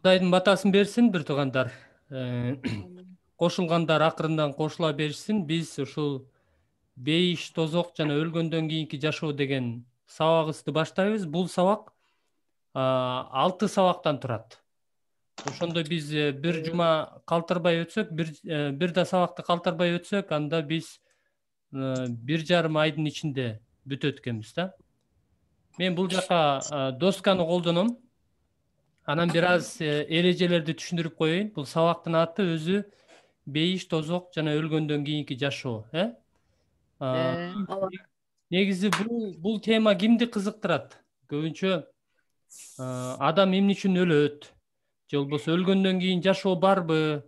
Кудайдын батасын берсин, бир туугандар. Кошулгандар акырындан кошула беришсин. Биз ушул бейиш, тозок жана өлгөндөн кийинки жашоо деген сабагыбызды баштайбыз. Бул сабак 6 сабактан турат. Ошондо биз бир жума калтырбай өтсөк, бир да сабакты калтырбай өтсөк, анда биз 1,5 айдын ичинде бүтөт экенбиз да. Мен бул жака досканы колдоном. Анан бир аз эрежелерди түшүндүрүп коеюн. Бул сабактын аты өзү бейиш, тозок жана өлгөндөн кийинки жашоо. Негизи бул тема кимди кызыктырат? Көбүнчө адам эмне үчүн өлөт? Же болбосо өлгөндөн кийин жашоо барбы?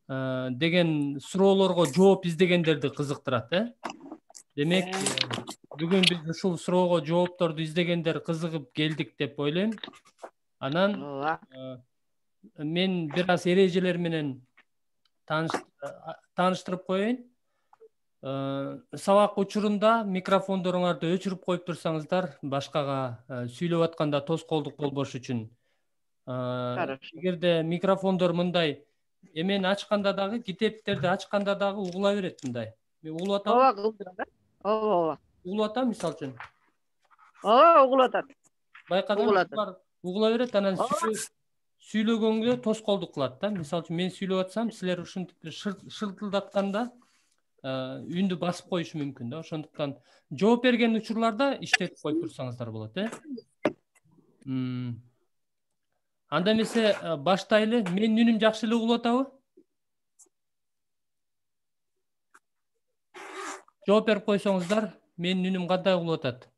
Деген суроолорго жооп издегендерди кызыктырат, Демек, бүгүн биз ушул суроого жоопторду издегендер кызыгып келдик деп ойлойм. Анан мен бир аз эрежелер менен тааныштырып коеюн. Сабак учурунда микрофондоруңарды өчүрүп коюп турсаңыздар, башкага сүйлөп атканда тоскоолдук болбош үчүн. Эгерде микрофондор мындай эмени ачканда дагы, китептерди ачканда дагы угула берет мындай. Мен угулуп атам. Ооба. Угулуп атам, мисалы үчүн. Угулуп атат. Байкадам, угула берет, анан сүйлөгөнгө тоскоолдук кылат да. Мисалы үчүн мен сүйлөп атсам, силер ушинтип шылтылдатканда үндү басып коюшу мүмкүн да. Ошондуктан жооп берген учурларда иштетип коюп турсаңыздар болот, Анда эмесе баштайлы. Менин үнүм жакшы эле угулуп атабы? Жооп берип койсоңуздар, менин үнүм кандай угулуп атат?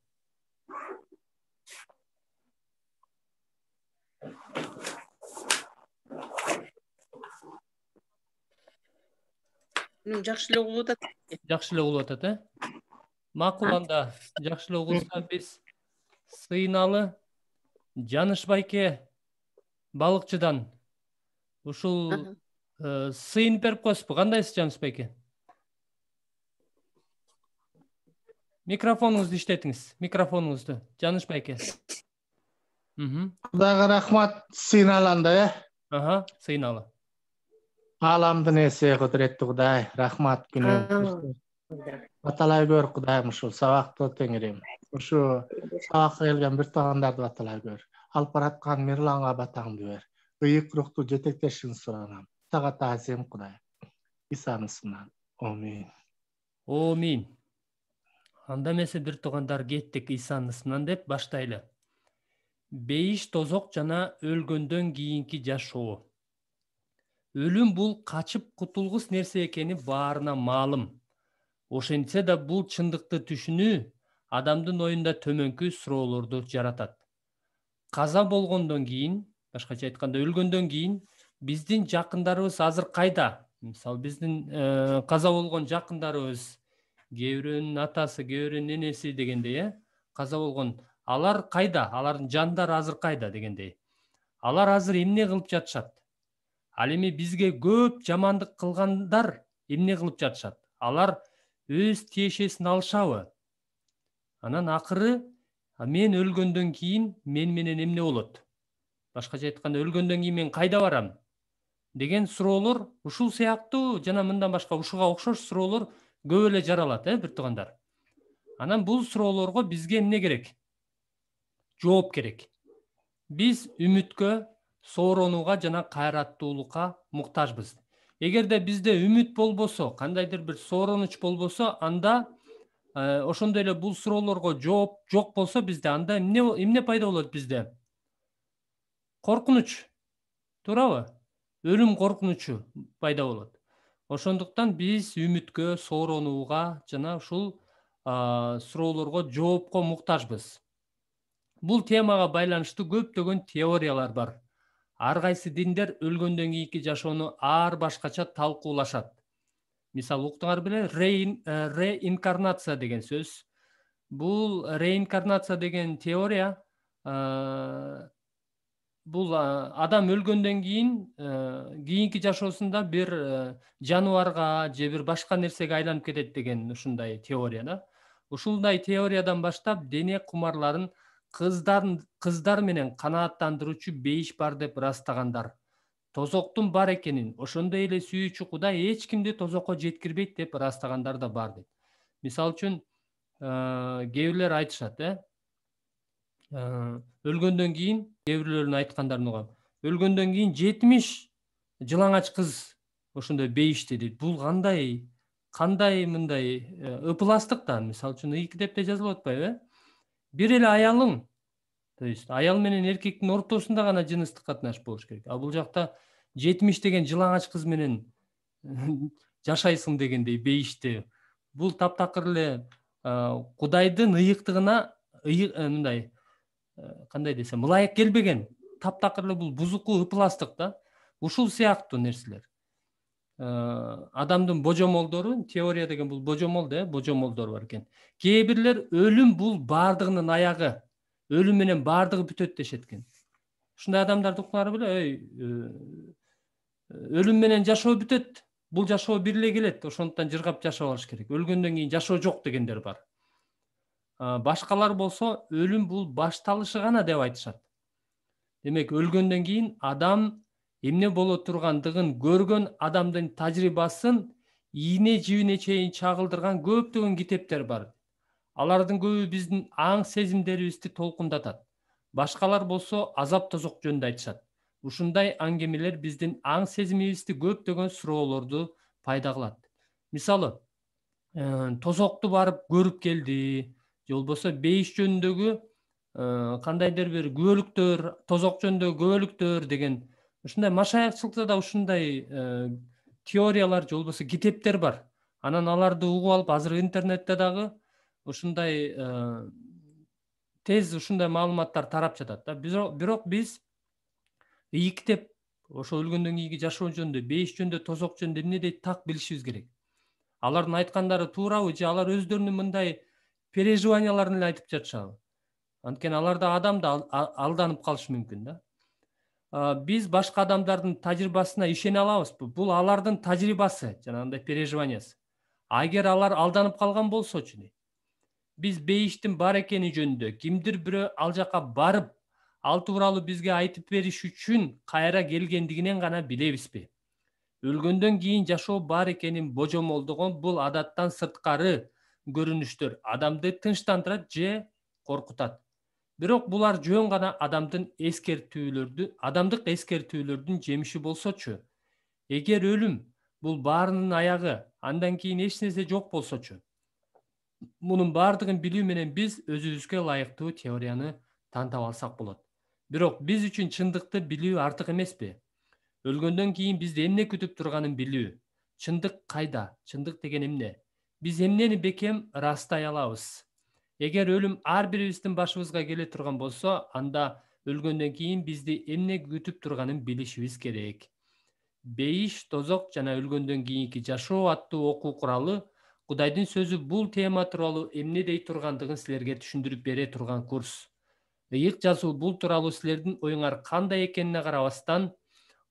Жакшы эле угулуп атат. Жакшы эле угулуп атат, Макул, анда жакшы эле угулса биз сыйналы Жаныш байке балыкчыдан ушул сыйын берип коесузбу? Кандайсыз, Жаныш байке? Микрофонуңузду иштетиңиз. Микрофонуңузду, Жаныш байке. Кудайга рахмат, сыйналанда, Сыйналы. Аламдын эси кудуреттүү Кудай, рахмат күнүң. Баталай көр Кудайым ушул сабакты теңирим. Ушу сабакка келген бир туугандарды баталай көр. Алып бараткан Мирланга батаңды бер. Ыйык рухту жетектешин суранам. Тага таазим Кудай. Исанын исминен. Амин. Анда эмесе бир туугандар кеттик Исанын исминен деп баштайлы. Бейиш, тозок жана өлгөндөн кийинки жашоо. Өлүм бул качып кутулгус нерсе экени баарына маалым. Ошентсе да бул чындыкты түшүнүү адамдын оюнда төмөнкү суроолорду жаратат. Каза болгондон кийин, башкача айтканда өлгөндөн кийин, биздин жакындарыбыз азыр кайда? Мисалы, биздин каза болгон жакындарыбыз, кээ бирөөнүн атасы, кээ бирөөнүн энеси дегендей, каза болгон, алар кайда? Алардын жандары азыр кайда дегендей. Алар азыр эмне кылып жатышат? Ал эми бизге көп жамандык кылгандар эмне кылып жатышат? Алар өз тиешесин алышабы? Анан акыры мен өлгөндөн кийин мен менен эмне болот? Башкача айтканда, өлгөндөн кийин мен кайда барам? Деген суроолор ушул сыяктуу жана мындан башка ушуга окшош суроолор көп эле жаралат, бир туугандар. Анан бул суроолорго бизге эмне керек? Жооп керек. Биз үмүткө, сооронууга жана кайраттуулукка муктажбыз. Эгерде бизде үмүт болбосо, кандайдыр бир сооронуч болбосо, анда ошондой эле бул суроолорго жооп жок болсо бизде, анда эмне пайда болот бизде? Коркунуч. Туурабы? Өлүм коркунучу пайда болот. Ошондуктан биз үмүткө, сооронууга жана ушул суроолорго жоопко муктажбыз. Бул темага байланыштуу көптөгөн теориялар бар. Ар кайсы диндер өлгөндөн кийинки жашоону ар башкача талкуулашат. Мисалы, уктуңар беле, реинкарнация деген сөз. Бул реинкарнация деген теория, бул адам өлгөндөн кийинки жашоосунда бир жаныбарга же бир башка нерсеге айланып кетет деген ушундай теория да. Ушундай теориядан баштап дене кумарларын кыздар менен канааттандыруучу бейиш бар деп ырастагандар. Тозоктун бар экенин, ошондой эле сүйүүчү Кудай эч кимди тозокко жеткирбейт деп ырастагандар да бар дейт. Мисалы үчүн кээ бирлер айтышат, өлгөндөн кийин кээ бирлердин айткандарын угам. Өлгөндөн кийин 70 жылаңач кыз ошондой бейишти дейт. Бул кандай мындай ыпластык да, мисалы үчүн И китепте жазылып атпайбы? Бир эле аялың, то есть аял менен эркектин ортосунда гана жыныстык катнаш болуш керек. А бул жакта 70 деген жылаңач кыз менен жашайсың дегендей бейишти. Бул таптакыр эле Кудайдын ыйыктыгына мындай кандай десем, ылайык келбеген. Таптакыр эле бул бузуку ыпластык да. Ушул сыяктуу нерселер. Адамдын божомолдору, теория деген бул божомол да, божомолдор бар экен. Кээ бирлер өлүм бул бардыгынын аягы, өлүм менен бардыгы бүтөт дешет экен. Ушундай адамдарды укуңар беле, өлүм менен жашоо бүтөт, бул жашоо бир эле келет, ошондуктан жыргап жашап алыш керек. Өлгөндөн кийин жашоо жок дегендер бар. Башкалар болсо өлүм бул башталышы гана деп айтышат. Демек, өлгөндөн кийин адам эмне боло тургандыгын көргөн адамдын тажрыйбасын ийне жибине чейин чагылдырган көптөгөн китептер бар. Алардын көбү биздин аң сезимдерибизди толкундатат. Башкалар болсо азап тозок жөнүндө айтышат. Ушундай аңгемелер биздин аң сезимибизди көптөгөн суроолорду пайда кылат. Мисалы, тозокту барып көрүп келди, же болбосо бейиш жөнүндөгү кандайдыр бир күбөлүктөр, тозок жөнүндөгү күбөлүктөр деген ушундай машаякчылыкта да ушундай теориялар же болбосо китептер бар. Анан аларды угуп алып, азыр интернетте дагы ушундай тез ушундай маалыматтар тарап жатат да. Бирок биз И китеп ошо өлгөндөн кийинки жашоо жөнүндө, бейиш жөнүндө, тозок жөнүндө эмне дейт так билишибиз керек. Алардын айткандары туурабы же алар өздөрүнүн мындай переживанияларын эле айтып жатышабы? Анткени аларда адам да алданып калышы мүмкүн да. Биз башка адамдардын тажрыйбасына ишене алабызбы? Бул алардын тажрыйбасы, жанагындай переживаниясы. Эгер алар алданып калган болсочу, биз бейиштин бар экени жөнүндө кимдир бирөө ал жака барып, ал тууралуу бизге айтып бериш үчүн кайра келгендигинен гана билебизби? Өлгөндөн кийин жашоо бар экенин божомолдогон бул адаттан сырткары көрүнүштөр адамды тынчтандырат же коркутат. Бирок булар жөн гана адамдык эскертүүлөрдүн жемиши болсочу, эгер өлүм бул баарынын аягы, андан кийин эч нерсе жок болсочу, мунун баардыгын билүү менен биз өзүбүзгө ылайыктуу теорияны тантап алсак болот. Бирок биз үчүн чындыкты билүү артык эмеспи? Өлгөндөн кийин бизди эмне күтүп турганын билүү. Чындык кайда? Чындык деген эмне? Биз эмнени бекем ырастай алабыз? Эгер өлүм ар бирибиздин башыбызга келе турган болсо, анда өлгөндөн кийин бизди эмне күтүп турганын билишибиз керек. Бейиш, тозок жана өлгөндөн кийинки жашоо аттуу окуу куралы Кудайдын сөзү бул тема тууралуу эмне дей тургандыгын силерге түшүндүрүп бере турган курс. Ыйык жазуу бул тууралуу силердин оюңар кандай экенине карабастан,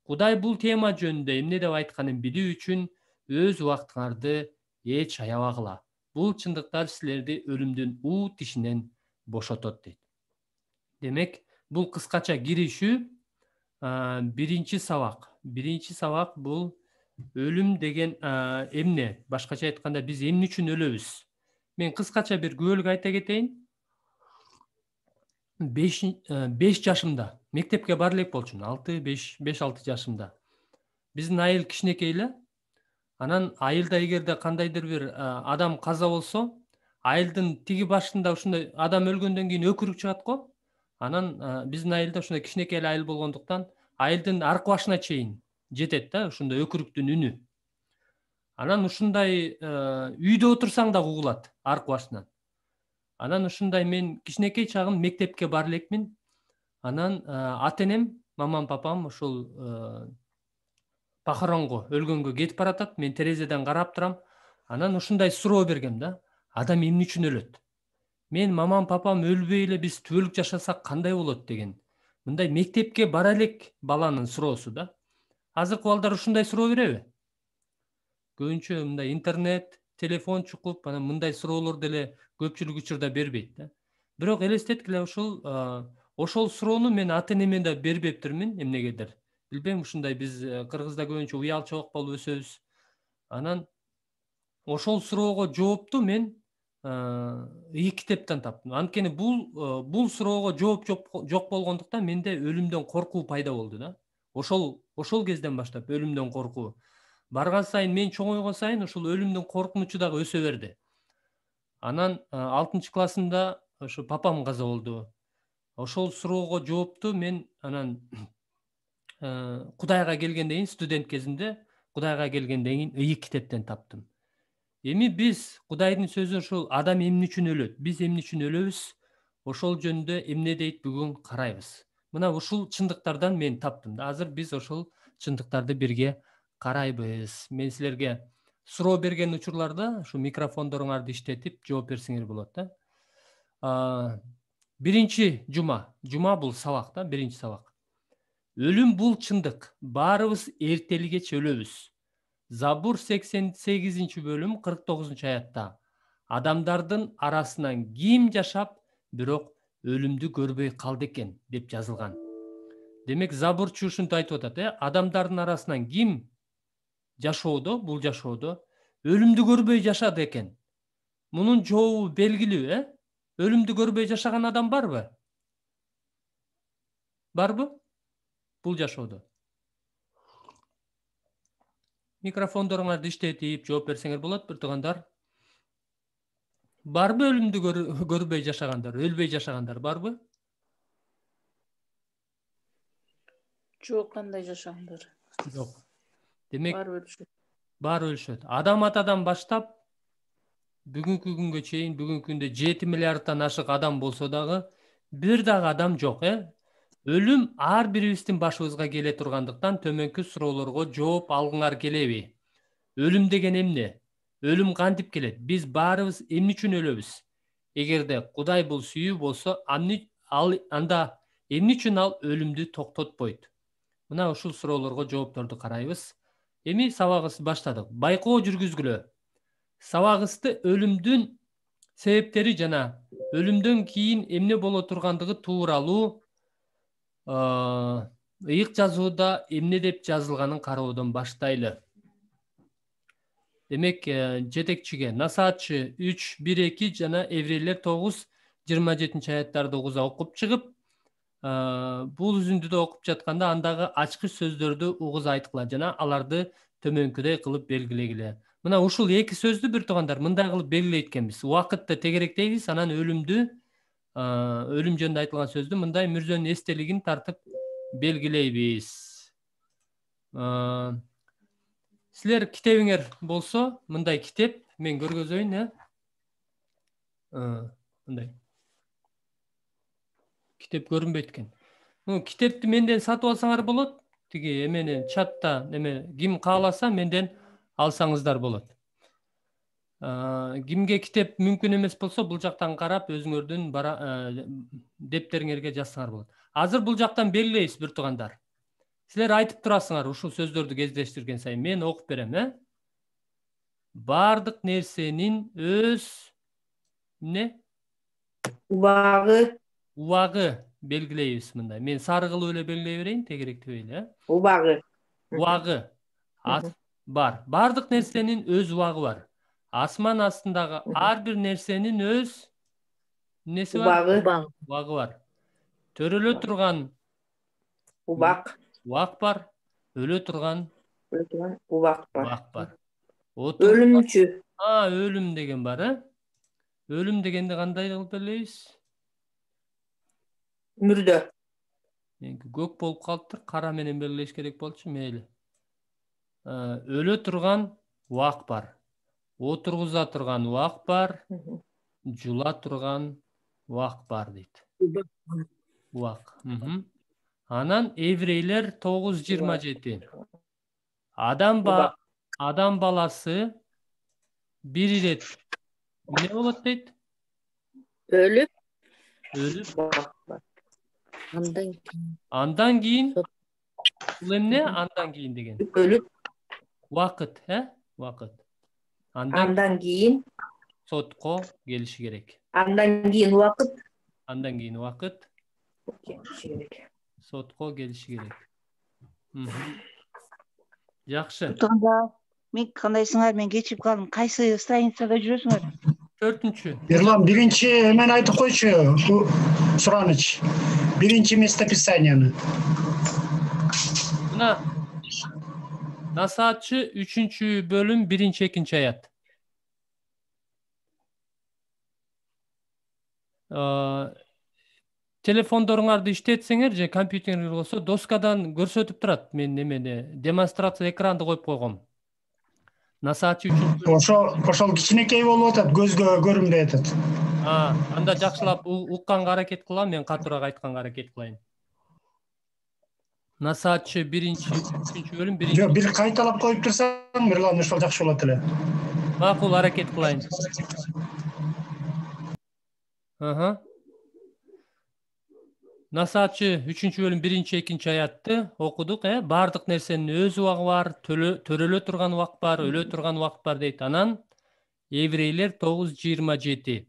Кудай бул тема жөнүндө эмне деп айтканын билүү үчүн өз убактыңарды эч аябагыла. Бул чындыктар силерди өлүмдүн уу тишинен бошотот дейт. Демек, бул кыскача киришүү биринчи сабак. Биринчи сабак бул өлүм деген эмне? Башкача айтканда, биз эмне үчүн өлөбүз? Мен кыскача бир күбөлүк айта кетейин. 5 жашымда мектепке бара элек болчумун, 5-6 жашымда. Биздин айыл кичинекей эле. Анан айылда эгерде кандайдыр бир адам каза болсо, айылдын тиги башында ушундай адам өлгөндөн кийин өкүрүк чыгат го. Анан биздин айылда ушундай кичинекей эле айыл болгондуктан айылдын аркы башына чейин жетет да ушундай өкүрүктүн үнү. Анан ушундай үйдө отурсаң да угулат аркы башынан. Анан ушундай мен кичинекей чагым мектепке бара элекмин. Анан ата-энем, мамам, папам ушул похоронго, өлгөнгө кетип баратат. Мен терезеден карап турам. Анан ушундай суроо бергем да. Адам эмне үчүн өлөт? Мен мамам, папам өлбөй эле биз түбөлүк жашасак кандай болот деген. Мындай мектепке бара элек баланын суроосу да. Азыркы балдар ушундай суроо береби? Көбүнчө мындай интернет, телефон чукуп, анан мындай суроолорду эле көпчүлүк учурда бербейт да. Бирок элестеткиле ошол суроону мен ата энеме да бербептирмин эмнегедир. Билбейм, ушундай биз Кыргызда көбүнчө уялчылык болуп өсөбүз. Анан ошол суроого жоопту мен ыйык китептен таптым. Анткени бул суроого жооп жок болгондуктан менде өлүмдөн коркуу пайда болду да. Ошол кезден баштап өлүмдөн коркуу. Барган сайын мен чоңойгон сайын ушул өлүмдүн коркунучу дагы өсө берди. Анан 6-классымда ошо папам каза болду. Ошол суроого жоопту мен анан Кудайга келгенден кийин, студент кезимде Кудайга келгенден кийин ыйык китептен таптым. Эми биз Кудайдын сөзү ушул адам эмне үчүн өлөт, биз эмне үчүн өлөбүз, ошол жөнүндө эмне дейт бүгүн карайбыз. Мына ушул чындыктардан мен таптым да. Азыр биз ошол чындыктарды бирге карайбыз. Мен силерге суроо берген учурларда ушу микрофондоруңарды иштетип жооп берсеңер болот да. Биринчи жума бул сабак да, биринчи сабак. Өлүм бул чындык. Баарыбыз эртели кеч өлөбүз. Забур 88 бөлүм 49 аятта. Адамдардын арасынан ким жашап, бирок өлүмдү көрбөй калды экен деп жазылган. Демек Забурчу ушинтип айтып атат, адамдардын арасынан ким бул жашоодо өлүмдү көрбөй жашады экен. Мунун жообу белгилүү, Өлүмдү көрбөй жашаган адам барбы? Барбы? Бул жашоодо. Микрофондоруңарды иштетип жооп берсеңер болот, бир туугандар. Барбы өлүмдү көрбөй жашагандар, өлбөй жашагандар барбы? Жок, кандай жашагандар. Жок. Демек Бар баары өлүшөт. Адам атадан баштап бүгүнкү күнгө чейин, бүгүнкү күндө 7 миллиардтан ашык адам болсо дагы бир дагы адам жок, Өлүм ар бирибиздин башыбызга келе тургандыктан төмөнкү суроолорго жооп алгыңар келеби? Өлүм деген эмне? Өлүм кантип келет? Биз баарыбыз эмне үчүн өлөбүз? Эгерде Кудай бул сүйүү болсо, анда эмне үчүн ал өлүмдү токтотпойт? Мына ушул суроолорго жоопторду карайбыз. Эми сабагыбызды баштадык. Байкоо жүргүзгүлө. Сабагыбызды өлүмдүн себептери жана өлүмдөн кийин эмне боло тургандыгы тууралуу ыйык жазууда эмне деп жазылганын кароодон баштайлы. Демек, жетекчиге Насаатчы 3:1-2 жана Еврейлер 9:27 аяттарды угуза окуп чыгып, бул үзүндүдө окуп жатканда андагы ачкыч сөздөрдү угуза айткыла жана аларды төмөнкүдөй кылып белгилегиле. Мына ушул эки сөздү бир туугандар мындай кылып белгилейт экенбиз. Убакытты тегеректейбиз, анан өлүм жөнүндө айтылган сөздү мындай мүрзөнүн эстелигин тартып белгилейбиз. Силер китебиңер болсо, мындай китеп мен көргөзөйүн, мындай. Китеп көрүнбөйт экен. Китепти менден сатып алсаңар болот. Тиги эмени чатта ким кааласа менден алсаңыздар болот. Кимге китеп мүмкүн эмес болсо, бул жактан карап өзүңөрдүн дептериңерге жазсаңар болот. Азыр бул жактан белгилейбиз бир туугандар. Силер айтып турасыңар ушул сөздөрдү кездештирген сайын. Мен окуп берем, Бардык нерсенин өз убагы белгилейбиз мындай. Мен сары кылып эле белгилей берейин, тегеректебей эле. Убагы бар. Бардык нерсенин өз убагы бар. Асман астындагы ар бир нерсенин өз неси бар? Убагы бар. Төрөлө турган убак бар. Өлө турган убак бар. Өлүмчү. Өлүм деген бар, Өлүм дегенди кандай кылып белгилейбиз? Мүрдө. Көк болуп калыптыр, кара менен белгилеш керек болчу, мейли. Өлө турган убак бар. Отургуза турган убак бар. Жула турган убак бар дейт. Убак. Анан Еврейлер 9:27. Адам баласы бир ирет эмне болот дейт? Өлүп. Андан кийин бул эмне? Андан кийин деген. Өлүп. Убакыт, Убакыт. Андан кийин сотко келиши керек. Андан кийин убакыт. Андан кийин убакыт келиши керек. сотко келиши керек. Жакшы. Мен кандайсыңар? Мен кечип калдым. Кайсы страницада жүрөсүңөр? 4-чү. Ерлан, биринчи мен айтып койчу, сураныч. Биринчи местописанияны. Мына Насаатчы 3-чү бөлүм 1-2 аят. Телефондоруңарды иштетсеңер же компьютериңер болсо доскадан көрсөтүп турат. Мен немени демонстрация экранды коюп койгом. Насаатчы 3-чү. Ошол кичинекей болуп атат, көзгө көрүнбөй атат. Анда жакшылап укканга аракет кылам, мен катуураак айтканга аракет кылайын. Насаатчы 3-чү бөлүм 1. Жок, бир кайталап коюп турсаң, Ерлан, ошол жакшы болот эле. Макул, аракет кылайын. Насаатчы 3-чү бөлүм 1-2 аятты окудук. Бардык нерсенин өз убагы бар, төрөлө турган убакыт бар, өлө турган убакыт бар дейт. Анан Еврейлер 9:27.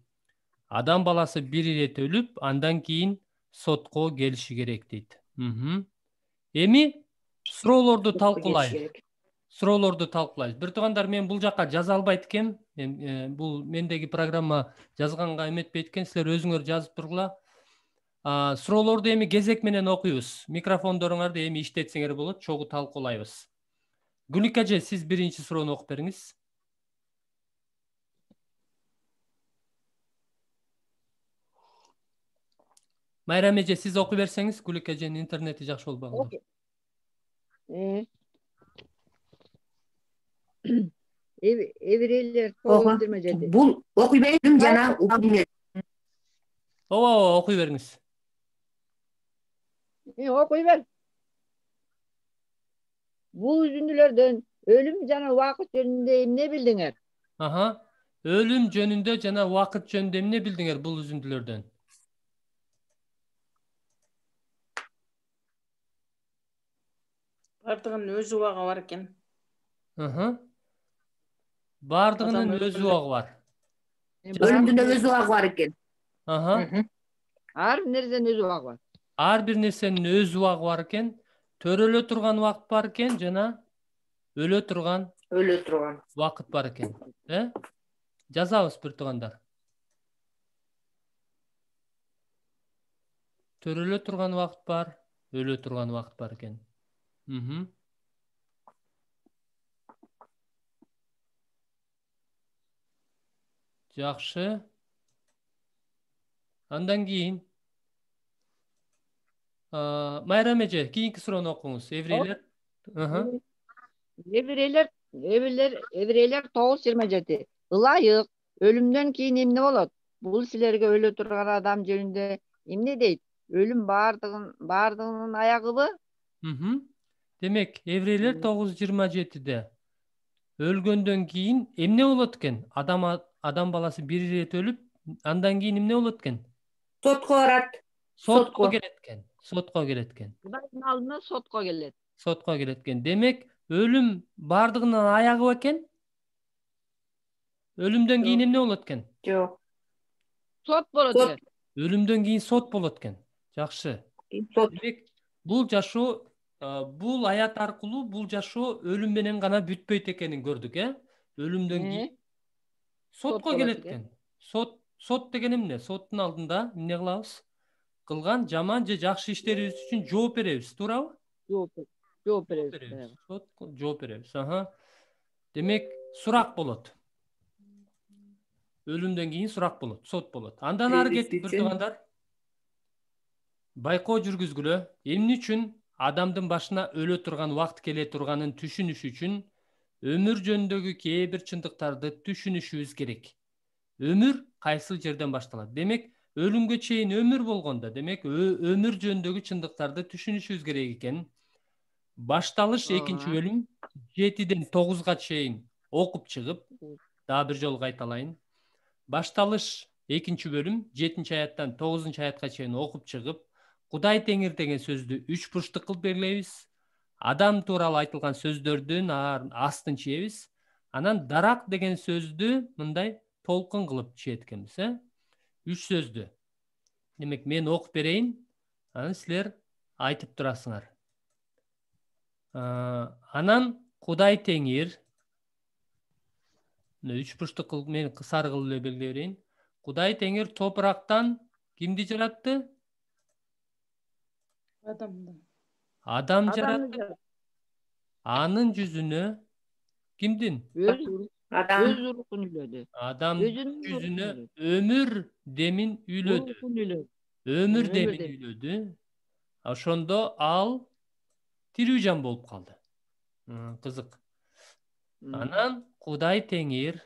Адам баласы бир ирет өлүп, андан кийин сотко келиши керек дейт. Эми суроолорду талкуулайбыз. Бир туугандар, мен бул жакка жаза албайт экем. Бул мендеги программа жазганга эметпейт экен. Силер өзүңөр жазып тургула. Суроолорду эми кезек менен окуйбуз. Микрофондоруңарды эми иштетсеңер болот, чогуу талкуулайбыз. Гүлик эже, сиз биринчи суроону окуп бериңиз. Майрам эже, сиз окуй берсеңиз, Гүлик эженин интернети жакшы болбогон. Еврейлер Бул окуй бердим жана Ооба, окуй бериңиз. окуй бер. Бул үзүндүлөрдөн өлүм жана убакыт жөнүндө эмне билдиңер? Өлүм жөнүндө жана убакыт жөнүндө эмне билдиңер бул үзүндүлөрдөн? Бардыгынын өз убагы бар экен. Бардыгынын өз убагы бар. өлүмдүн өз убагы бар экен. Ар бир нерсенин өз убагы бар. Ар бир нерсенин өз убагы бар экен. Төрөлө турган убакыт бар экен жана өлө турган убакыт бар экен. Жазабыз, бир туугандар. Төрөлө турган убакыт бар, өлө турган убакыт бар экен. Жакшы. Андан кийин Майрам эже, кийинки суроону окуңуз. Еврейлер. Еврейлер 9:27. Ылайык, өлүмдөн кийин эмне болот? Бул силерге өлө турган адам жөнүндө эмне дейт? Өлүм бардыгынын аягыбы? Демек, Еврейлер 9:27-де өлгөндөн кийин эмне болот экен? Адам баласы бир ирет өлүп, андан кийин эмне болот экен? Сотко барат. Сотко келет экен. Кудайдын алдына сотко келет. Демек, өлүм бардыгынын аягы экен? Өлүмдөн кийин эмне болот экен? Жок. Сот болот экен. Өлүмдөн кийин сот болот экен. Жакшы. Демек, бул жашоо, бул аят аркылуу бул жашоо өлүм менен гана бүтпөйт экенин көрдүк, Өлүмдөн кийин сотко келет экен. Сот деген эмне? Соттун алдында эмне кылабыз? Кылган жаман же жакшы иштерибиз үчүн жооп беребиз, туурабы? Жооп беребиз. Жооп беребиз. Демек, сурак болот. Өлүмдөн кийин сурак болот, сот болот. Андан ары кеттик, бир туугандар. Байкоо жүргүзгүлө. Эмне үчүн адамдын башына өлө турган убакыт келе турганын түшүнүш үчүн өмүр жөнүндөгү кээ бир чындыктарды түшүнүшүбүз керек. Өмүр кайсыл жерден башталат? Демек, өлүмгө чейин өмүр болгондо, демек, өмүр жөнүндөгү чындыктарды түшүнүшүбүз керек экен. Башталыш 2-чи бөлүм 7-ден 9-га чейин окуп чыгып, дагы бир жолу кайталайын. Башталыш 2-чи бөлүм 7-чи аяттан 9-чу аятка чейин окуп чыгып, Кудай Теңир деген сөздү 3 бурчтук кылып белгилейбиз. Адам тууралуу айтылган сөздөрдүн астын чийебиз. Анан дарак деген сөздү мындай толкун кылып чийет экенбиз, 3 сөздү. Демек, мен окуп берейин, анан силер айтып турасыңар. Анан Кудай Теңир, үч бурчтук кылып мен сары кылып эле белгилей берейин. Кудай Теңир топурактан кимди жаратты? Адам жаратты. Анын жүзүнө кимдин? Өз рухун үйлөдү. Адам Өзүнүн жүзүнө рухун өмүр демин үйлөдү. Рухун үйлөдү. Өмүр Өмүр демин демин. үйлөдү. Ошондо ал тирүү жан болуп калды. Кызык. Анан Кудай Теңир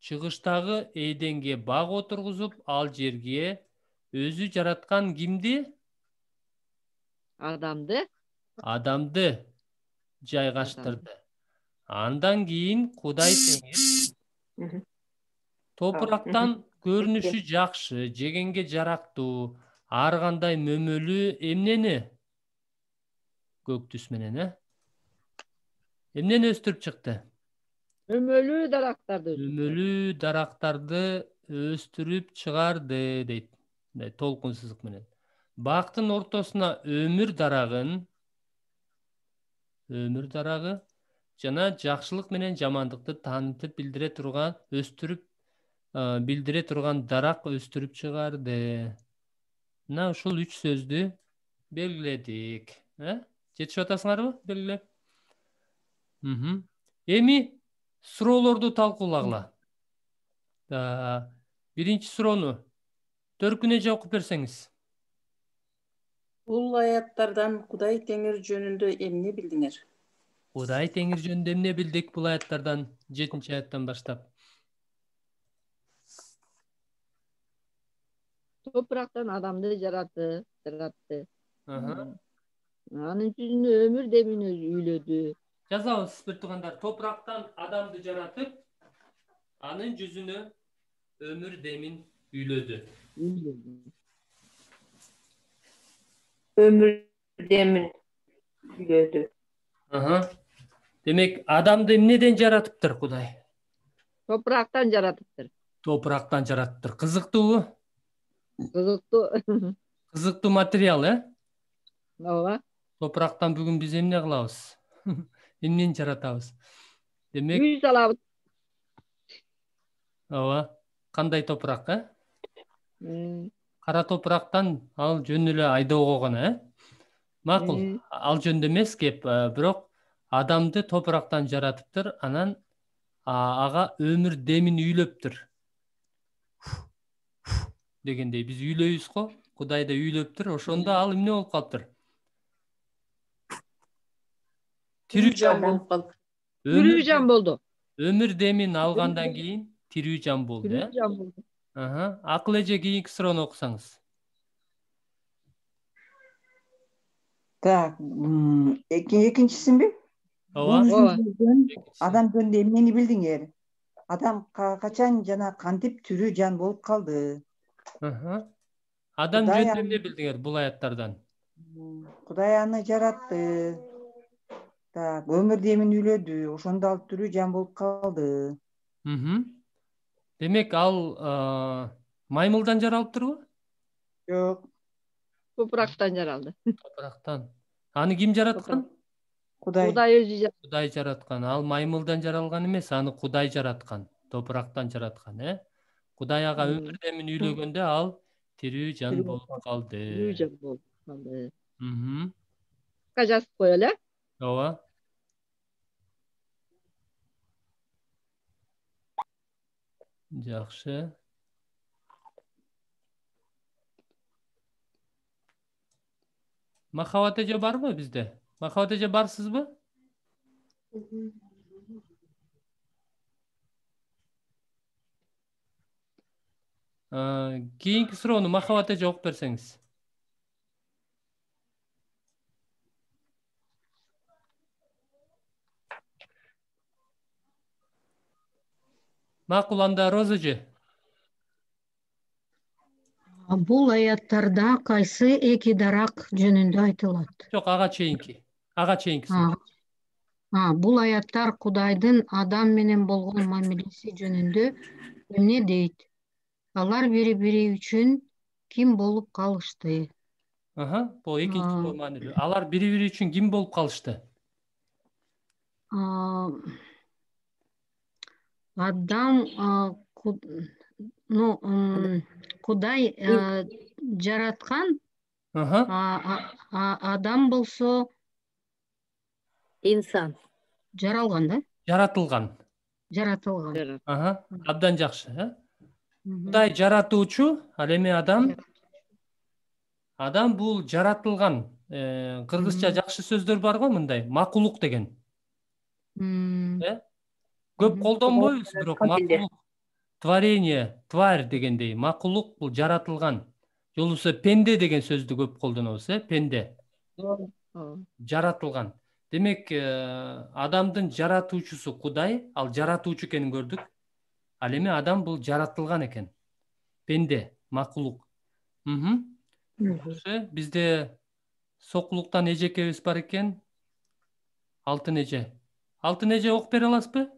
чыгыштагы Эденге баг отургузуп, ал жерге өзү жараткан кимди? Адамды жайгаштырды. Андан кийин Кудай Теңир топурактан көрүнүшү жакшы, жегенге жарактуу, ар кандай мөмөлүү эмнени? Көк түс менен, эмнени өстүрүп чыкты? Өмөлүү дарактарды. Өмөлүү дарактарды өстүрүп чыгарды дейт. Толкун сызык менен. Бактын ортосуна өмүр дарагы жана жакшылык менен жамандыкты танытып билдире турган, өстүрүп билдире турган дарак өстүрүп чыгарды. Мына ушул 3 сөздү белгиледик. Жетишип атасыңарбы? Белгилеп. Эми суроолорду талкуулагыла. Биринчи суроону Төркүн эже окуп берсеңиз. Бул аяттардан Кудай Теңир жөнүндө эмне билдиңер? Кудай Теңир жөнүндө эмне билдик бул аяттардан, 7-чи аяттан баштап? Топурактан адамды жаратты. Анын жүзүнө өмүр демин үйлөдү. Жазабыз бир туугандар. Топурактан адамды жаратып, анын жүзүнө өмүр демин үйлөдү. Өмүр демин үйлөдү. Демек, адамды эмнеден жаратыптыр Кудай? Топурактан жаратыптыр. Топурактан жаратыптыр. Кызыктуубу? Кызыктуу. Кызыктуу материал, Ооба. Топурактан бүгүн биз эмне кылабыз? Эмнени жаратабыз? Демек, Үй салабыз. ооба. Кандай топурак, Кара топурактан ал жөн эле айдоого гана, Макул. Ал жөнүндө эмес кеп, бирок адамды топурактан жаратыптыр, анан ага өмүр демин үйлөптүр. Дегендей биз үйлөйбүз го, Кудай да үйлөптүр, ошондо ал эмне болуп калыптыр? Тирүү жан болуп калды. Тирүү жан болду. Өмүр демин алгандан кийин тирүү жан болду, Тирүү жан болду. Акыл эже кийинки суроону окусаңыз. Так, экинчисинби? Ооба. Адам жөнүндө эмнени билдиңер? Адам качан жана кантип тирүү жан болуп калды? Адам жөнүндө эмне билдиңер бул аяттардан? Кудай аны жаратты. Так, өмүр демин үйлөдү. Ошондо ал тирүү жан болуп калды. Демек, ал маймылдан жаралыптырбы? Жок. Топурактан жаралды. Топурактан. Аны ким жараткан? Кудай. Кудай өзү жаратты. Кудай жараткан. Ал маймылдан жаралган эмес, аны Кудай жараткан. Топурактан жараткан, Кудай ага өмүр демин үйлөгөндө ал тирүү жан болуп калды. Тирүү жан болуп калды. Жазып коелу, Ооба. Жакшы. Махабат эже барбы бизде? Махабат эже барсызбы? Кийинки суроону Махабат эже окуп берсеңиз. Макул, анда Роза эже. Бул аяттарда кайсы эки дарак жөнүндө айтылат? Жок, ага чейинки. Бул аяттар Кудайдын адам менен болгон мамилеси жөнүндө эмне дейт? Алар бири-бири үчүн ким болуп калышты? Бул экинчи суроо маанилүү. Алар бири-бири үчүн ким болуп калышты? Адам, Кудай жараткан, адам болсо İnsan. жаралган да? Жаратылган. Жаратылган. Абдан жакшы. Кудай жаратуучу, ал эми адам бул жаратылган. Кыргызча жакшы сөздөр бар го мындай, макулук деген. Көп колдонбойбуз, бирок макулук, творение, тварь дегендей, макулук бул жаратылган. Же болбосо пенде деген сөздү көп колдонобуз, пенде. Жаратылган. Демек, адамдын жаратуучусу Кудай, ал жаратуучу экенин көрдүк. Ал эми адам бул жаратылган экен. Пенде, макулук. Бизде Сокулуктан эжекебиз бар экен. Алтын эже. Алтын эже окуп бере аласызбы?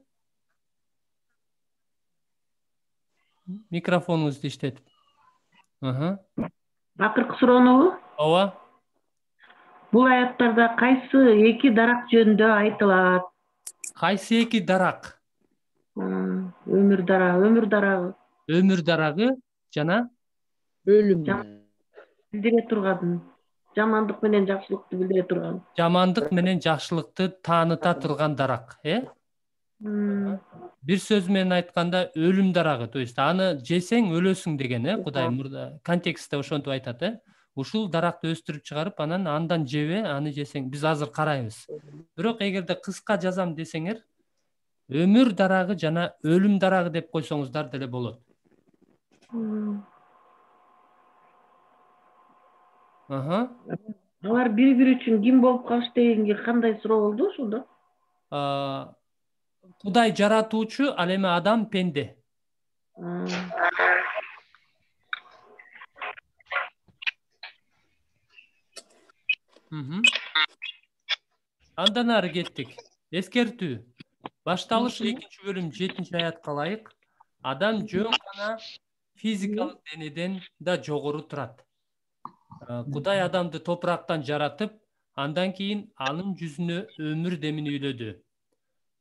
Микрофонуңузду иштетип. Акыркы суроонубу? Ооба. Бул аяттарда кайсы эки дарак жөнүндө айтылат? Кайсы эки дарак? Өмүр дарагы. Өмүр дарагы жана өлүм. Билдире турган. Жамандык менен жакшылыкты билдире турган. Жамандык менен жакшылыкты тааныта турган дарак, Бир сөз менен айтканда өлүм дарагы, то есть аны жесең өлөсүң деген, Кудай мурда контекстте ошентип айтат, Ушул даракты өстүрүп чыгарып, андан жебе, аны жесең, биз азыр карайбыз. Бирок эгерде кыска жазам десеңер, өмүр дарагы жана өлүм дарагы деп койсоңуздар деле болот. Алар бири-бири үчүн ким болуп калыш дегенге кандай суроо болду ошондо? Кудай жаратуучу, ал эми адам пенде. Андан ары кеттик. Эскертүү. Башталыш 2-бөлүм 7-аятка ылайык. Адам жөн гана физикалык денеден да жогору турат. Кудай адамды топурактан жаратып, андан кийин анын жүзүнө өмүр демин үйлөдү.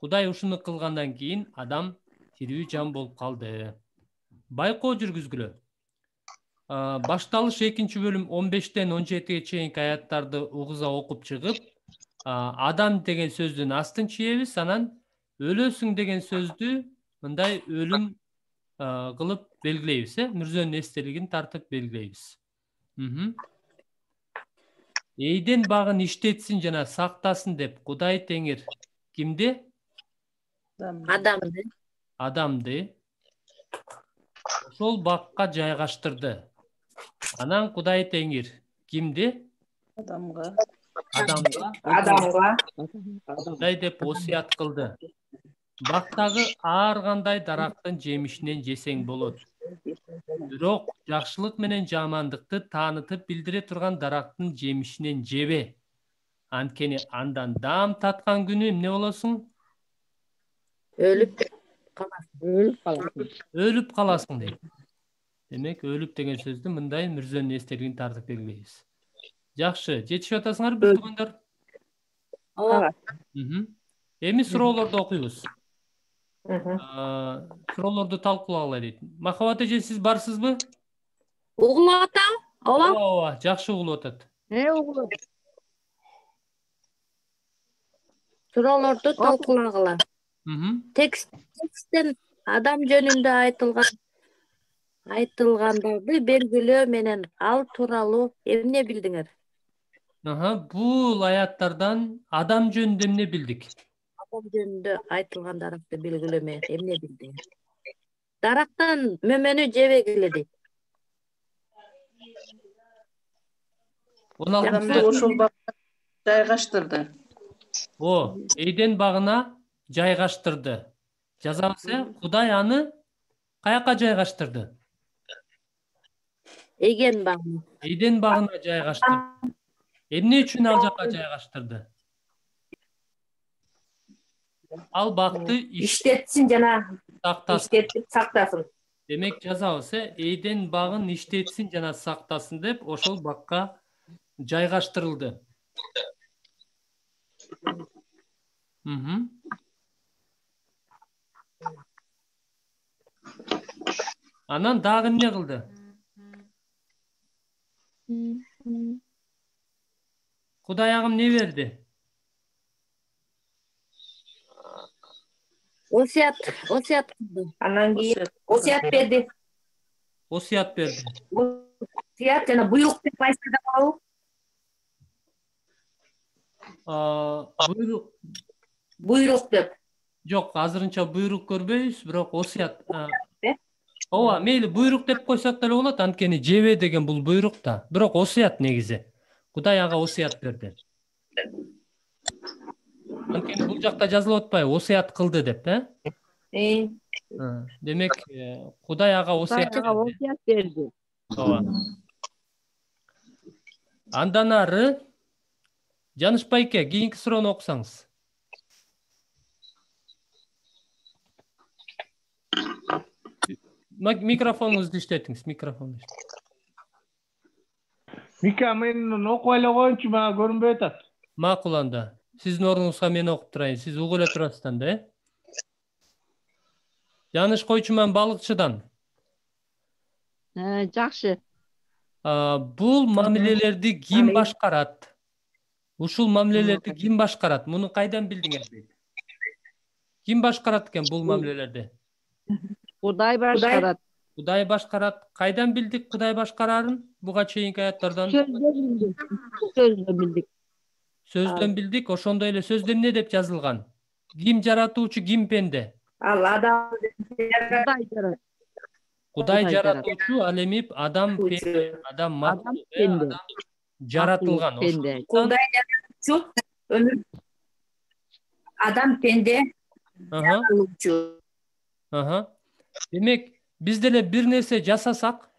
Кудай ушуну кылгандан кийин адам тирүү жан болуп калды. Байкоо жүргүзгүлө. Башталыш 2-бөлүм 15-тен 17-ге чейинки аяттарды угуза окуп чыгып, адам деген сөздүн астын чийебиз, анан өлөсүң деген сөздү мындай өлүм кылып белгилейбиз, Мүрзөнүн эстелигин тартып белгилейбиз. Эйден багын иштетсин жана сактасын деп Кудай Теңир кимди? Адамды ошол бакка жайгаштырды. Анан Кудай Теңир кимди? Адамга мындай деп осуят кылды. Бактагы ар кандай дарактын жемишинен жесең болот. Бирок жакшылык менен жамандыкты таанытып билдире турган дарактын жемишинен жебе. Анткени андан даам таткан күнү эмне болосуң? Өлүп каласың дейт. Демек, өлүп деген сөздү мындай Мүрзөнүн эстелигин тартып белгилейбиз. Жакшы, жетишип атасыңарбы туугандар? Ооба. Эми суроолорду окуйбуз. Суроолорду талкуулагыла дейт. Махабат эже, сиз барсызбы? Угулуп атам? Ооба, жакшы угулуп атат. Угулуп. Суроолорду талкуулагыла. Тексттен адам жөнүндө айтылгандарды белгилөө менен ал тууралуу эмне билдиңер? Бул аяттардан адам жөнүндө эмне билдик? Адам жөнүндө айтылган даракты белгилөө менен эмне билдиңер? Дарактан мөмөнү жебегиле дейт. Адамды ошол бакка жайгаштырды. Эйден багына жайгаштырды. Жазабыз, Кудай аны каяка жайгаштырды? Эйден багына жайгаштырды. Эмне үчүн ал жака жайгаштырды? Ал бакты иштетсин жана сактасын. Демек жазабыз, Эйден багын иштетсин жана сактасын деп ошол бакка жайгаштырылды. Анан дагы эмне кылды? Кудай ага эмне берди? Осуят кылды. Анан кийин осуят берди. Осуят берди. Осуят жана буйрук деп айтса да болобу? Буйрук деп. Жок, азырынча буйрук көрбөйбүз, бирок осуят. Ооба, мейли буйрук деп койсок деле болот, анткени жебе деген бул буйрук да. Бирок осуят негизи. Кудай ага осуят берди. Анткени бул жакта жазылып атпайбы, осуят кылды деп, Демек, Кудай ага осуят берди. Ооба. Андан ары Жаныш байке, кийинки суроону окусаңыз. Микрофонуңузду иштетиңиз, микрофонду. Мика, мен окуп эле коеюнчу, мага көрүнбөй атат. Макул анда. Сиздин ордуңузга мен окуп турайын. Сиз угуп эле турасыз да, Жаныш Койчуман балыкчыдан. Жакшы. Бул мамилелерди ким башкарат? Ушул мамилелерди ким башкарат? Муну кайдан билдиңер? Ким башкарат экен бул мамилелерди? Кудай башкарат. Кудай башкарат. Кайдан билдик Кудай башкарарын? Буга чейинки аяттардан. Сөздөн билдик. Сөздөн билдик. Ошондой эле сөздө эмне деп жазылган? Ким жаратуучу, ким пенде? Ал адам Кудай жаратуучу, ал эми адам пенде, адам жаратылган. Кудай жаратуучу, өмүр адам пенде кылуучу. Демек, биз деле бир нерсе жасасак,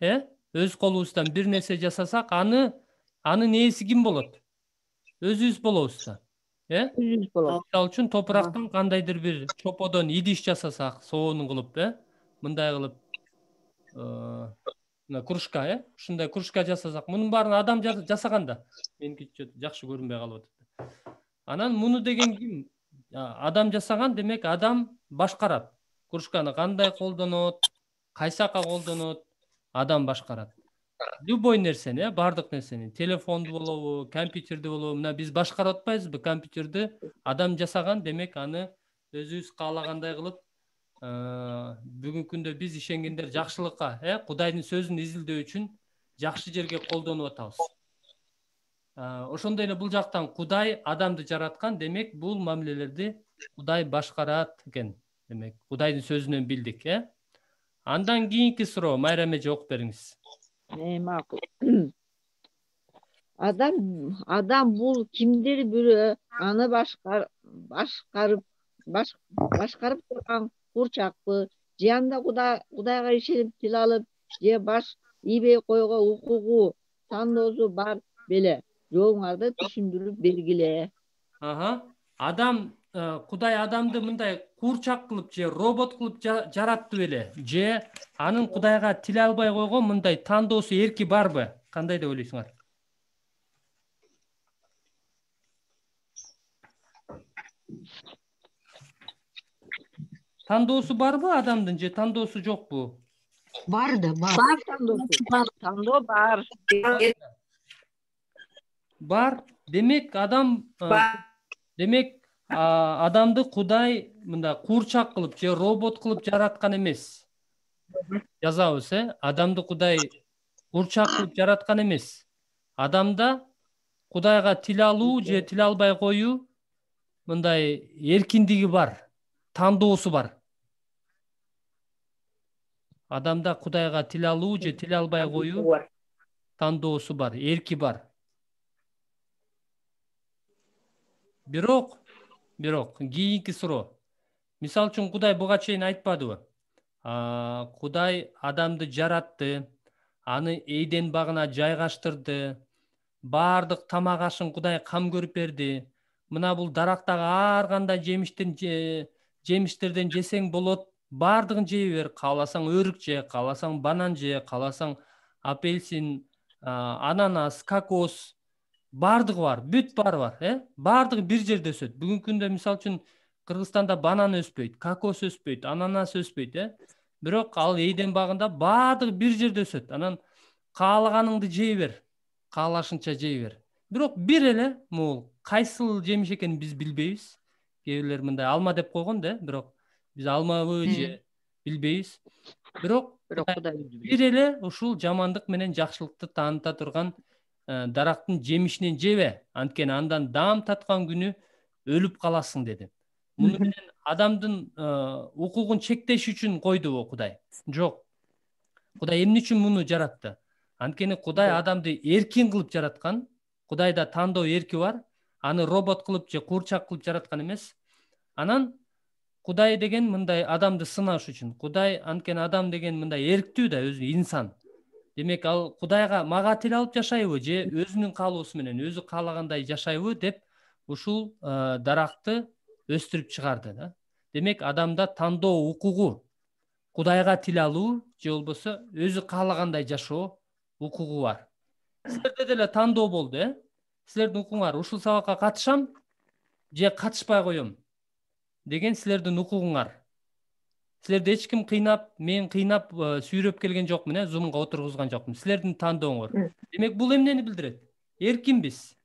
өз колубуздан бир нерсе жасасак, анын ээси ким болот? Өзүбүз болобуз да. Өзүбүз болот. Мисалы үчүн топурактан кандайдыр бир чоподон идиш жасасак, соонун кылып, мындай кылып, кружка, ушундай кружка жасасак, мунун баарын адам жасаган да. Меники жакшы көрүнбөй калып атат. Анан муну деген ким? Адам жасаган, демек адам башкарат. Кружканы кандай колдонот, кайсы жака колдонот, адам башкарат. Любой нерсени, бардык нерсени, телефонду болобу, компьютерди болобу, мына биз башкарып атпайбызбы компьютерди? Адам жасаган, демек аны өзүбүз каалагандай кылып, бүгүнкү күндө биз ишенгендер жакшылыкка, Кудайдын сөзүн изилдөө үчүн жакшы жерге колдонуп атабыз. Ошондой эле бул жактан Кудай адамды жараткан, демек бул мамилелерди Кудай башкарат экен. Демек, Кудайдын сөзүнөн билдик, Андан кийинки суроо, Майрам эже окуп бериңиз. Макул. Адам бул кимдир бирөө аны башкарып турган курчакпы, же анда Кудайга ишенип тил алып, же баш ийбей койго укугу, тандоосу бар беле? Жооңарды түшүндүрүп бергиле. Адам, Кудай адамды мындай курчак кылып же робот кылып жаратты беле? Же анын Кудайга тил албай койгон мындай тандоосу, эрки барбы? Кандай деп ойлойсуңар? Тандоосу барбы адамдын же тандоосу жокпу? Бар да, бар. Тандоо бар. Бар. Демек адамды Кудай мындай курчак кылып же робот кылып жараткан эмес. Жазабыз, Адамды Кудай курчак кылып жараткан эмес. Адамда Кудайга тил алуу же тил албай коюу мындай эркиндиги бар, тандоосу бар. Адамда Кудайга тил алуу же тил албай коюу тандоосу бар, эрки бар. Бирок кийинки суроо. Мисалы үчүн Кудай буга чейин айтпадыбы? Кудай адамды жаратты, аны Эйден багына жайгаштырды, баардык тамак ашын Кудай кам көрүп берди. Мына бул дарактагы ар кандай жемиштерден жесең болот баардыгын жей бер. Кааласаң өрүк же, кааласаң банан же, кааласаң апельсин, ананас, кокос, баардыгы бар, бүт баары бар, баардыгы бир жерде өсөт. Бүгүнкү күндө мисалы үчүн Кыргызстанда банан өспөйт, кокос өспөйт, ананас өспөйт, бирок ал Эйден багында баардыгы бир жерде өсөт. Анан каалаганыңды жей бер, каалашынча жей бер. Бирок бир эле могул кайсыл жемиш экенин биз билбейбиз. Кээ бирлер мындай алма деп койгон да, бирок биз алмабы же билбейбиз. Бирок бир эле ушул жамандык менен жакшылыкты тааныта турган дарактын жемишинен жебе, анткени андан даам таткан күнү өлүп каласың деди. Муну менен адамдын укугун чектеш үчүн койдубу Кудай? Жок. Кудай эмне үчүн муну жаратты? Анткени Кудай адамды эркин кылып жараткан. Кудайда тандоо эрки бар. Аны робот кылып же куурчак кылып жараткан эмес. Анан Кудай деген мындай адамды сынаш үчүн. Кудай анткени адам деген мындай эрктүү да, өзү инсан. Демек ал Кудайга мага тил алып жашайбы же өзүнүн каалоосу менен өзү каалагандай жашайбы деп ушул даракты өстүрүп чыгарды да. Демек адамда тандоо укугу, Кудайга тил алуу же болбосо өзү каалагандай жашоо укугу бар. Силерде деле тандоо болду, Силердин укугуңар ушул сабакка катышам же катышпай коем деген силердин укугуңар. Силерди эч ким кыйнап, мен кыйнап сүйрөп келген жокмун, зумунга отургузган жокмун. Силердин тандооңор. Демек бул эмнени билдирет? Эркинбиз.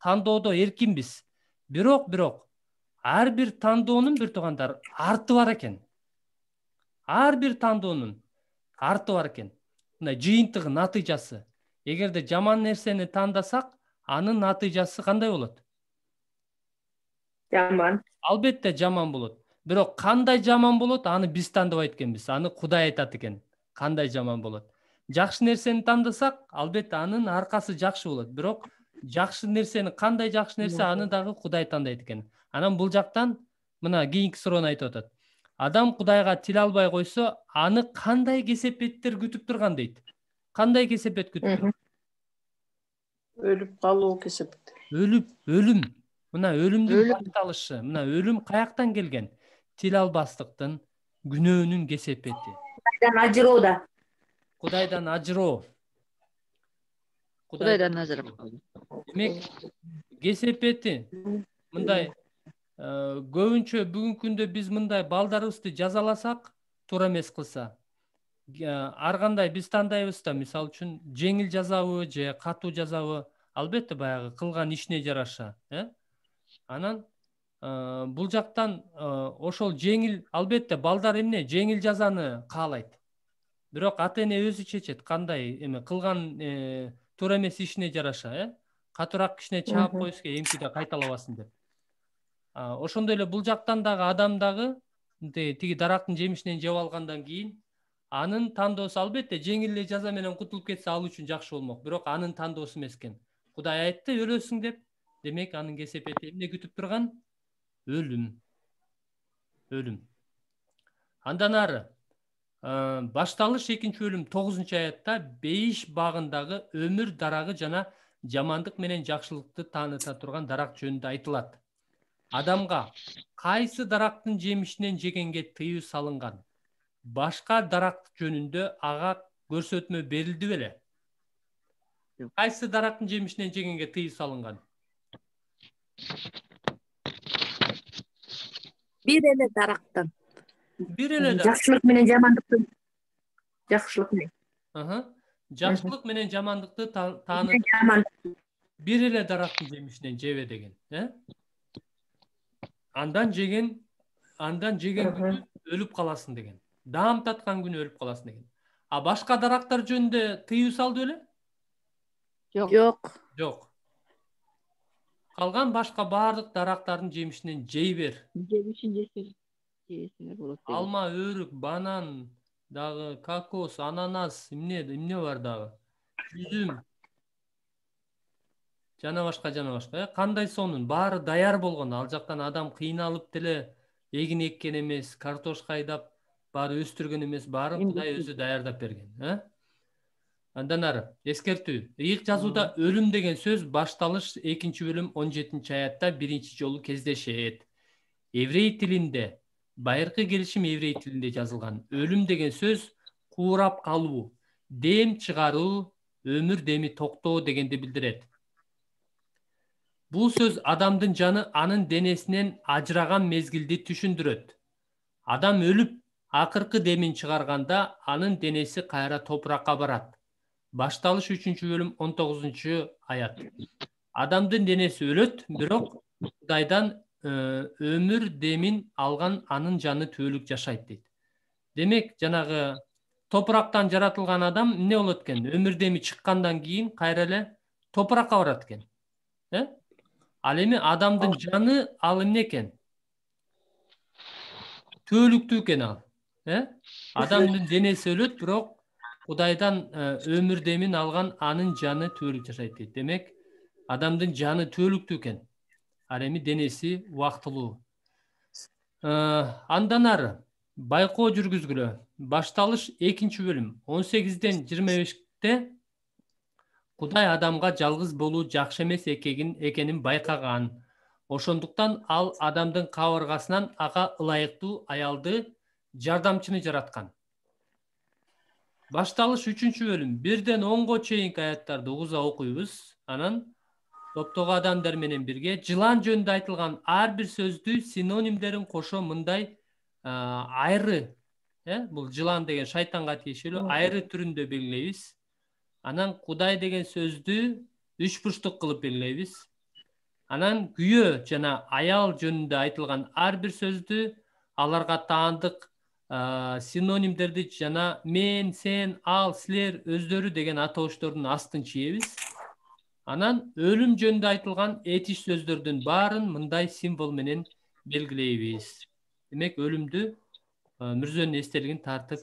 Тандоодо эркинбиз. Бирок ар бир тандоонун бир туугандар арты бар экен. Ар бир тандоонун арты бар экен. Мындай жыйынтыгы, натыйжасы. Эгерде жаман нерсени тандасак, анын натыйжасы кандай болот? Жаман. Албетте жаман болот. Бирок кандай жаман болот, аны биз тандабайт экенбиз. Аны Кудай айтат экен. Кандай жаман болот. Жакшы нерсени тандасак, албетте анын аркасы жакшы болот. Бирок жакшы нерсени, кандай жакшы нерсе, аны дагы Кудай тандайт экен. Анан бул жактан мына кийинки суроону айтып атат. Адам Кудайга тил албай койсо, аны кандай кесепеттер күтүп турган дейт? Кандай кесепет күтүп турган? Өлүп калуу кесепет. Өлүм. Мына өлүмдүн башталышы, мына өлүм каяктан келген? Тил албастыктын, күнөөнүн кесепети. Кудайдан ажыроо да. Кудайдан ажыроо. Кудайдан ажырап. Демек, кесепети мындай көбүнчө бүгүнкү күндө биз мындай балдарыбызды жазаласак, туура эмес кылса, ар кандай биз тандайбыз да, мисалы үчүн жеңил жазабы же катуу жазабы, албетте баягы кылган ишине жараша, Анан бул жактан ошол жеңил, албетте балдар эмне жеңил жазаны каалайт. Бирок ата эне өзү чечет, кандай кылган туура эмес ишине жараша, катуураак кишине чаап коюшка эмкиде кайталабасын деп. Ошондой эле бул жактан дагы адам дагы тиги дарактын жемишинен жеп алгандан кийин анын тандоосу албетте жеңил эле жаза менен кутулуп кетсе ал үчүн жакшы болмок. Бирок анын тандоосу эмес экен. Кудай айтты өлөсүң деп. Демек анын кесепети эмне күтүп турган? Өлүм. Андан ары башталыш 2-бөлүм 9-аятта бейиш багындагы өмүр дарагы жана жамандык менен жакшылыкты тааныта турган дарак жөнүндө айтылат. Адамга кайсы дарактын жемишинен жегенге тыюу салынган? Башка дарак жөнүндө ага көрсөтмө берилди беле? Кайсы дарактын жемишинен жегенге тыюу салынган? Бир эле дарактан. Бир эле дарак. Жакшылык менен жамандыкты. Жакшылык менен. Жакшылык менен жамандыкты тааныт. Бир эле дарактын жемишинен жебе деген, Андан жеген күнү өлүп каласың деген. Даам таткан күнү өлүп каласың деген. А башка дарактар жөнүндө тыюу салды беле? Жок. Калган башка баардык дарактардын жемишинен жей бер. Жемишин жесеңер болот. Алма, өрүк, банан, дагы кокос, ананас, эмне бар дагы? Üzüm. Жана башка. Кандай сонун баары даяр болгон. Ал жактан адам кыйналып деле эгин эккен эмес, картошка айдап баары өстүргөн эмес, баары Кудай өзү даярдап берген, Андан ары эскертүү. Ыйык жазууда өлүм деген сөз башталыш 2-бөлүм 17-аятта биринчи жолу кездешет. Еврей тилинде Байыркы келишим еврей тилинде жазылган. Өлүм деген сөз куурап калуу, дем чыгаруу, өмүр деми токтоо дегенди билдирет. Бул сөз адамдын жаны анын денесинен ажыраган мезгилди түшүндүрөт. Адам өлүп, акыркы демин чыгарганда анын денеси кайра топуракка барат. Башталыш 3-бөлүм 19-аят. Адамдын денеси өлөт, бирок Кудайдан өмүр демин алган анын жаны түбөлүк жашайт дейт. Демек, жанагы топурактан жаратылган адам эмне болот экен? Өмүр деми чыккандан кийин кайра эле топуракка барат экен. Ал эми адамдын жаны ал эмне экен? Түбөлүктүү экен ал. Адамдын денеси өлөт, бирок Кудайдан өмүр демин алган анын жаны түбөлүк жашайт дейт. Демек, адамдын жаны түбөлүктүү экен. Ал эми денеси убактылуу. Андан ары байкоо жүргүзгүлө. Башталыш 2-бөлүм 18-ден 25-те Кудай адамга жалгыз болуу жакшы эмес экенин байкаган. Ошондуктан ал адамдын кабыргасынан ага ылайыктуу аялды, жардамчыны жараткан. Башталыш 3-бөлүм 1-ден 10-го чейинки аяттарды угуза окуйбуз. Анан топтогу адамдар менен бирге жылан жөнүндө айтылган ар бир сөздү синонимдерин кошо мындай айры, бул жылан деген шайтанга тиешелүү айры түрүндө белгилейбиз. Анан Кудай деген сөздү 3 бурчтук кылып белгилейбиз. Анан күйөө жана аял жөнүндө айтылган ар бир сөздү аларга таандык синонимдерди жана мен, сен, ал, силер өздөрү деген атооштордун астын чийебиз. Анан өлүм жөнүндө айтылган этиш сөздөрдүн баарын мындай символ менен белгилейбиз. Демек, өлүмдү мүрзөнүн эстелигин тартып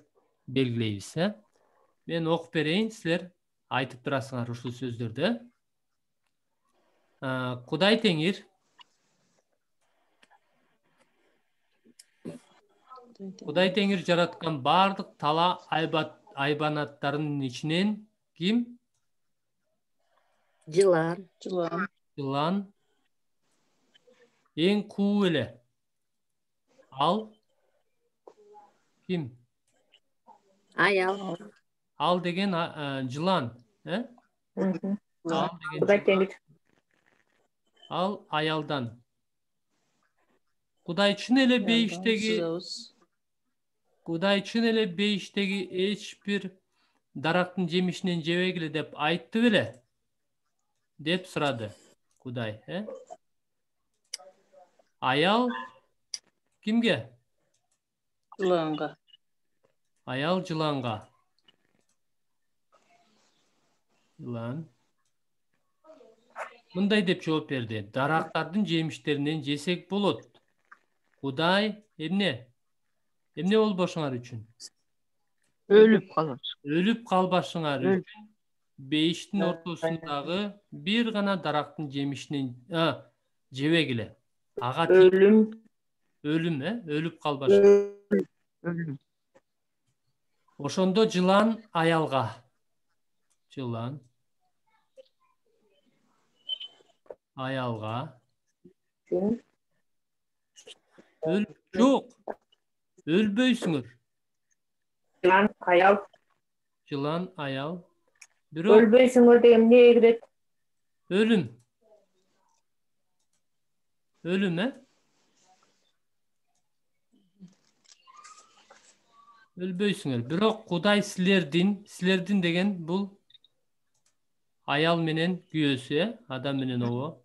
белгилейбиз. Мен окуп берейин, силер айтып турасыңар ушул сөздөрдү. Кудай Теңир жараткан бардык тала айбанаттарынын ичинен ким? Жылан. Жылан. Эң куу эле. Ал ким? Аял. Ал деген жылан. Кудай Теңир. Ал аялдан. Кудай чын эле бейиштеги эч бир дарактын жемишинен жебегиле деп айтты беле? Деп сурады Кудай. Аял кимге? Жыланга. Аял жыланга. Жылан мындай деп жооп берди. Дарактардын жемиштеринен жесек болот. Кудай эмне болбошуңар үчүн? Өлүп калбашыңар үчүн бейиштин ортосундагы бир гана дарактын жемишинен жебегиле. Ага өлүм, өлүп калбашыңар. Ошондо жылан аялга. Жылан аялга. Жок. Өлбөйсүңөр. Жылан аял. Бирок Өлбөйсүңөр деген эмнеге кирет? Өлүм. Өлбөйсүңөр. Бирок Кудай силердин деген бул аял менен күйөөсү, адам менен ово.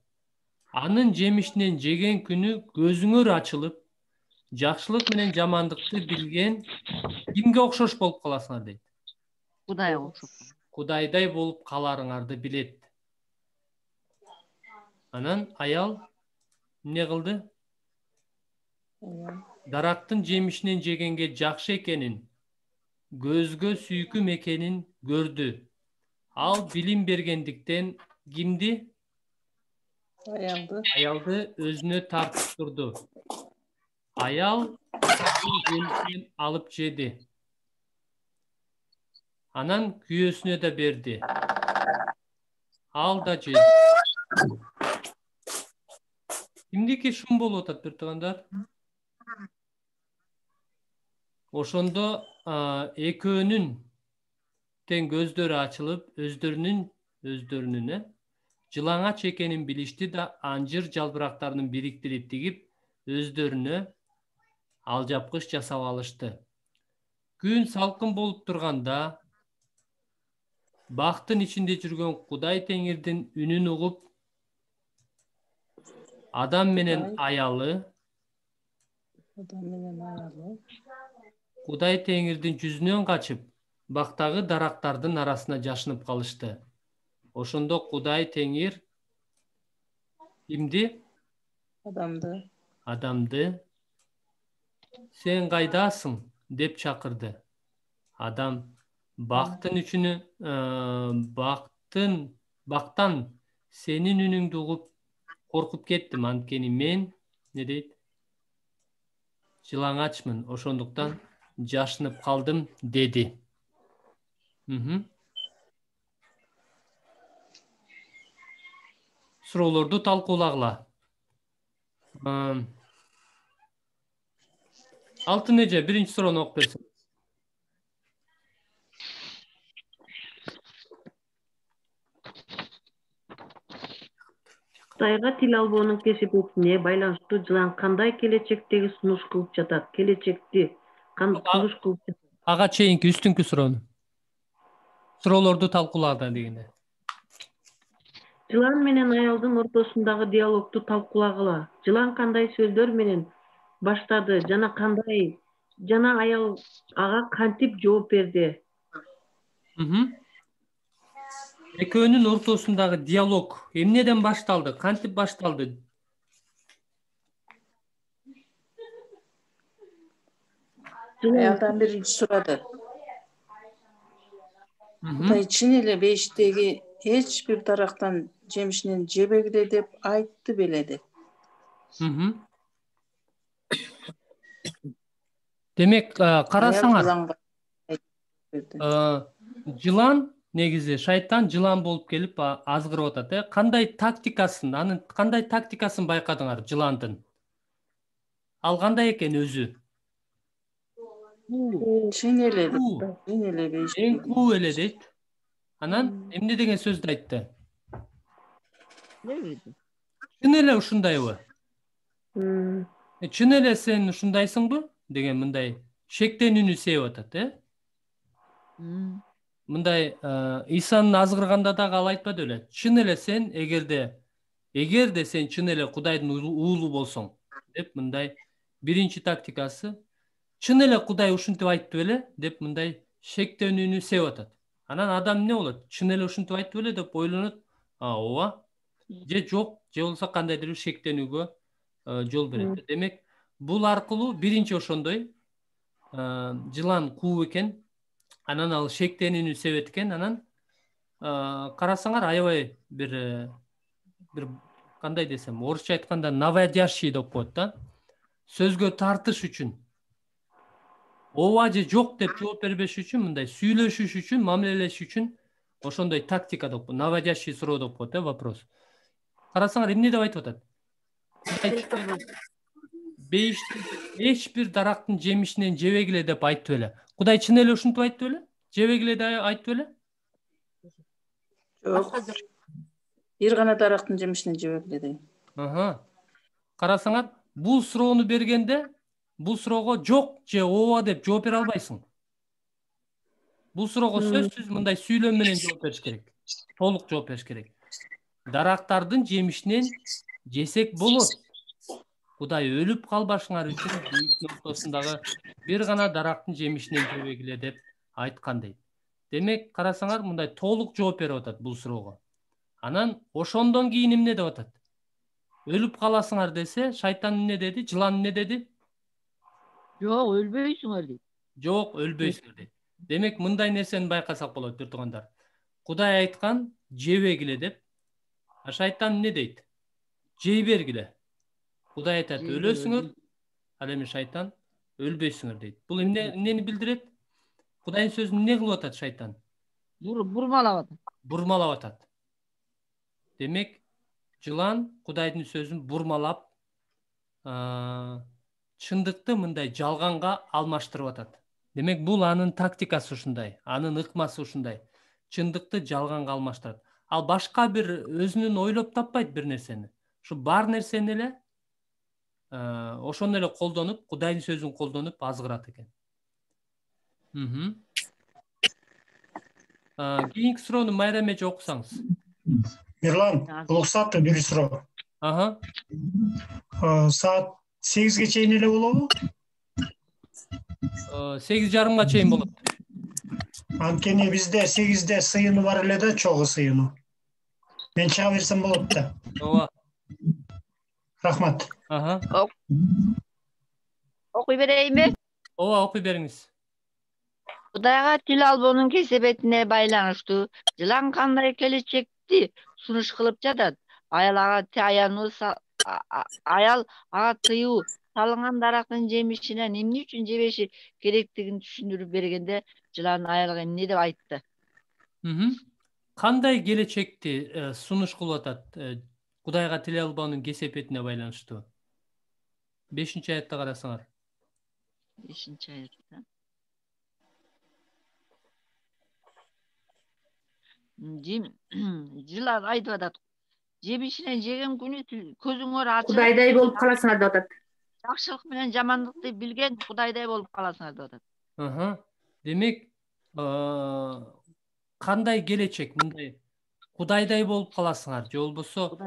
Анын жемишинен жеген күнү көзүңөр ачылып, жакшылык менен жамандыкты билген кимге окшош болуп каласыңар дейт. Кудайга окшоп. Кудайдай болуп каларыңарды билет. Анан аял эмне кылды? Дарактын жемишинен жегенге жакшы экенин, көзгө сүйкүм экенин көрдү. Ал билим бергендиктен кимди? Аялды өзүнө тартыштырды. Аял жемишин алып жеди. Анан күйөөсүнө да берди. Ал да жеди. Кимдики шум болуп атат, бир туугандар? Ошондо экөөнүн тең көздөрү ачылып, өздөрүнүн жылаңач экенин билишти да анжыр жалбырактарын бириктирип тигип, өздөрүнө алжапкыч жасап алышты. Күн салкын болуп турганда, бактын ичинде жүргөн Кудай Теңирдин үнүн угуп, адам менен аялы Кудай Теңирдин жүзүнөн качып, бактагы дарактардын арасына жашынып калышты. Ошондо Кудай Теңир кимди? Адамды. Сен кайдасың? Деп чакырды. Адам бактан сенин үнүңдү угуп коркуп кеттим, анткени мен не дейт? Жылаңачмын, ошондуктан жашынып калдым, деди. Суроолорду талкуулагыла. Алтын эже, биринчи суроону окуп берсең. Кудайга тил албоонун кесипетине байланыштуу жылан кандай келечектеги сунуш кылып жатат? Келечекти сунуш кылып жатат? Ага чейинки үстүңкү суроону. Суроолорду талкуулада дегенде. Жылан менен аялдын ортосундагы диалогду талкуулагыла. Жылан кандай сөздөр менен баштады жана аял ага кантип жооп берди? Экөөнүн ортосундагы диалог эмнеден башталды? Кантип башталды? Аялдан биринчи сурады. Кудай чын эле бейиштеги эч бир дарактан жемишинен жебегиле деп айтты беле деп. Демек, карасаңар, жылан негизи шайтан жылан болуп келип азгырып атат. Кандай тактикасын байкадыңар жыландын? Ал кандай экен өзү? Чын эле бейиштеги. Эң куу эле дейт. Анан эмне деген сөздү айтты? Чын эле ушундайбы? Чын эле сен ушундайсыңбы? Деген мындай шектенүүнү себеп атат, Мындай Исанын азгырганда дагы ал айтпады беле? Чын эле сен эгерде сен чын эле Кудайдын уулу болсоң, деп мындай биринчи тактикасы. Чын эле Кудай ушинтип айтты беле? Деп мындай шектенүүнү себеп атат. Анан адам эмне болот? Чын эле ушинтип айтты беле деп ойлонот. Ооба. Же жок, же болбосо кандайдыр бир шектенүүгө жол берет. Демек, бул аркылуу биринчи ошондой жылан куу экен. Анан ал шектенүүнү себеп экен. Анан карасаңар аябай бир кандай десем, орусча айтканда наводящий деп коет да. Сөзгө тартыш үчүн. Ооба же жок деп жооп бербеш үчүн, мындай сүйлөшүш үчүн, мамилелешиш үчүн ошондой тактика деп коет. Наводящий суроо деп коет, вопрос. Карасаңар эмне деп айтып атат? Бейиште эч бир дарактын жемишинен жебегиле деп айтты беле? Кудай чын эле ушинтип айтты беле? Жебегиле деп айтты беле? Жок. Бир гана дарактын жемишинен жебегиле деген. Карасаңар, бул суроону бергенде, бул суроого жок же ооба деп жооп бере албайсың. Бул суроого сөзсүз мындай сүйлөм менен жооп бериш керек. Толук жооп бериш керек. Дарактардын жемишинен жесек болот. Кудай өлүп калбашыңар үчүн бейиштин ортосундагы бир гана дарактын жемишинен жебегиле деп айткан дейт. Демек, карасаңар, мындай толук жооп берип атат бул суроого. Анан ошондон кийин эмне деп атат? Өлүп каласыңар десе, шайтан эмне деди? Жылан эмне деди? Жок, өлбөйсүңөр дейт. Жок, өлбөйсүңөр дейт. Демек, мындай нерсени байкасак болот, бир туугандар. Кудай айткан жебегиле деп, шайтан эмне дейт? Жей бергиле. Кудай айтат өлөсүңөр, ал эми шайтан өлбөйсүңөр дейт. Бул эмнени билдирет? Кудайдын сөзүн эмне кылып атат шайтан? Бурмалап атат. Бурмалап атат. Демек, жылан Кудайдын сөзүн бурмалап, чындыкты мындай жалганга алмаштырып атат. Демек бул анын тактикасы ушундай, анын ыкмасы ушундай. Чындыкты жалганга алмаштырат. Ал башка бир өзүнүн ойлоп таппайт бир нерсени. Ушу бар нерсени эле ошону эле колдонуп, Кудайдын сөзүн колдонуп азгырат экен. Кийинки суроону Майрам эже окусаңыз. Мирлан, уруксаты бир суроо. Саат 8-ге чейин эле болобу? 8:30 чейин болот. Анткени бизде 8-де сыйыны бар эле да, чогуу сыйыны. Мен чыга берсем болот да. Ооба. Рахмат. Окуй берейинби? Ооба, окуй бериңиз. Кудайга тил албоонун кесепетине байланыштуу жылан кандай келечекти сунуш кылып жатат? Аял ага тыюу салынган дарактын жемишинен эмне үчүн жебеши керектигин түшүндүрүп бергенде жылан аялга эмне деп айтты? Кандай келечекти сунуш кылып атат? Кудайга тил албоонун кесепетине байланыштуу. 5-аятта карасаңар. 5-аятта. Жылан айтып атат. Жемишинен жеген күнү көзүңөр ачылып Кудайдай болуп каласыңар деп атат. Жакшылык менен жамандыкты билген Кудайдай болуп каласыңар деп атат. Демек, кандай келечек мындай? Кудайдай болуп каласыңар, же болбосо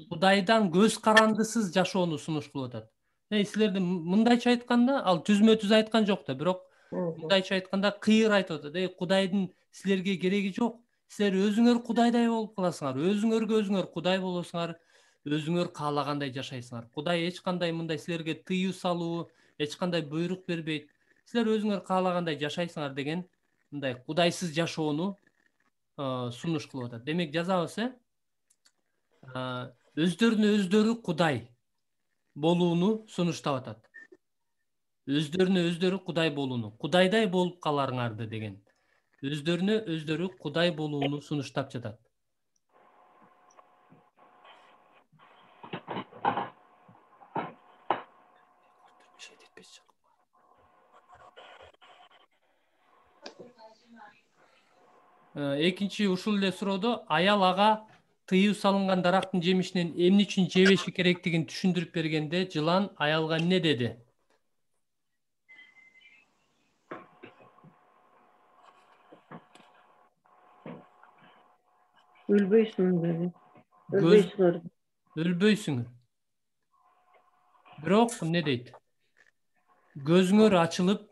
Кудайдан көз карандысыз жашоону сунуш кылып атат. Силерде мындайча айтканда, ал түзмө-түз айткан жок да, бирок мындайча айтканда кыйыр айтып атат. Кудайдын силерге кереги жок. Силер өзүңөр Кудайдай болуп каласыңар. Өзүңөргө өзүңөр Кудай болосуңар, өзүңөр каалагандай жашайсыңар. Кудай эч кандай мындай силерге тыюу салуу, эч кандай буйрук бербейт. Силер өзүңөр каалагандай жашайсыңар деген мындай кудайсыз жашоону сунуш кылып атат. Демек жазабыз, өздөрүнө өздөрү Кудай болууну сунуштап атат. Өздөрүнө өздөрү Кудай болууну, Кудайдай болуп каларыңарды деген. Өздөрүнө өздөрү Кудай болууну сунуштап жатат. Экинчи ушул эле суроодо аял ага тыюу салынган дарактын жемишинен эмне үчүн жебеши керектигин түшүндүрүп бергенде жылан аялга эмне деди? Өлбөйсүңөр. Өлбөйсүңөр. Бирок эмне дейт? Көзүңөр ачылып,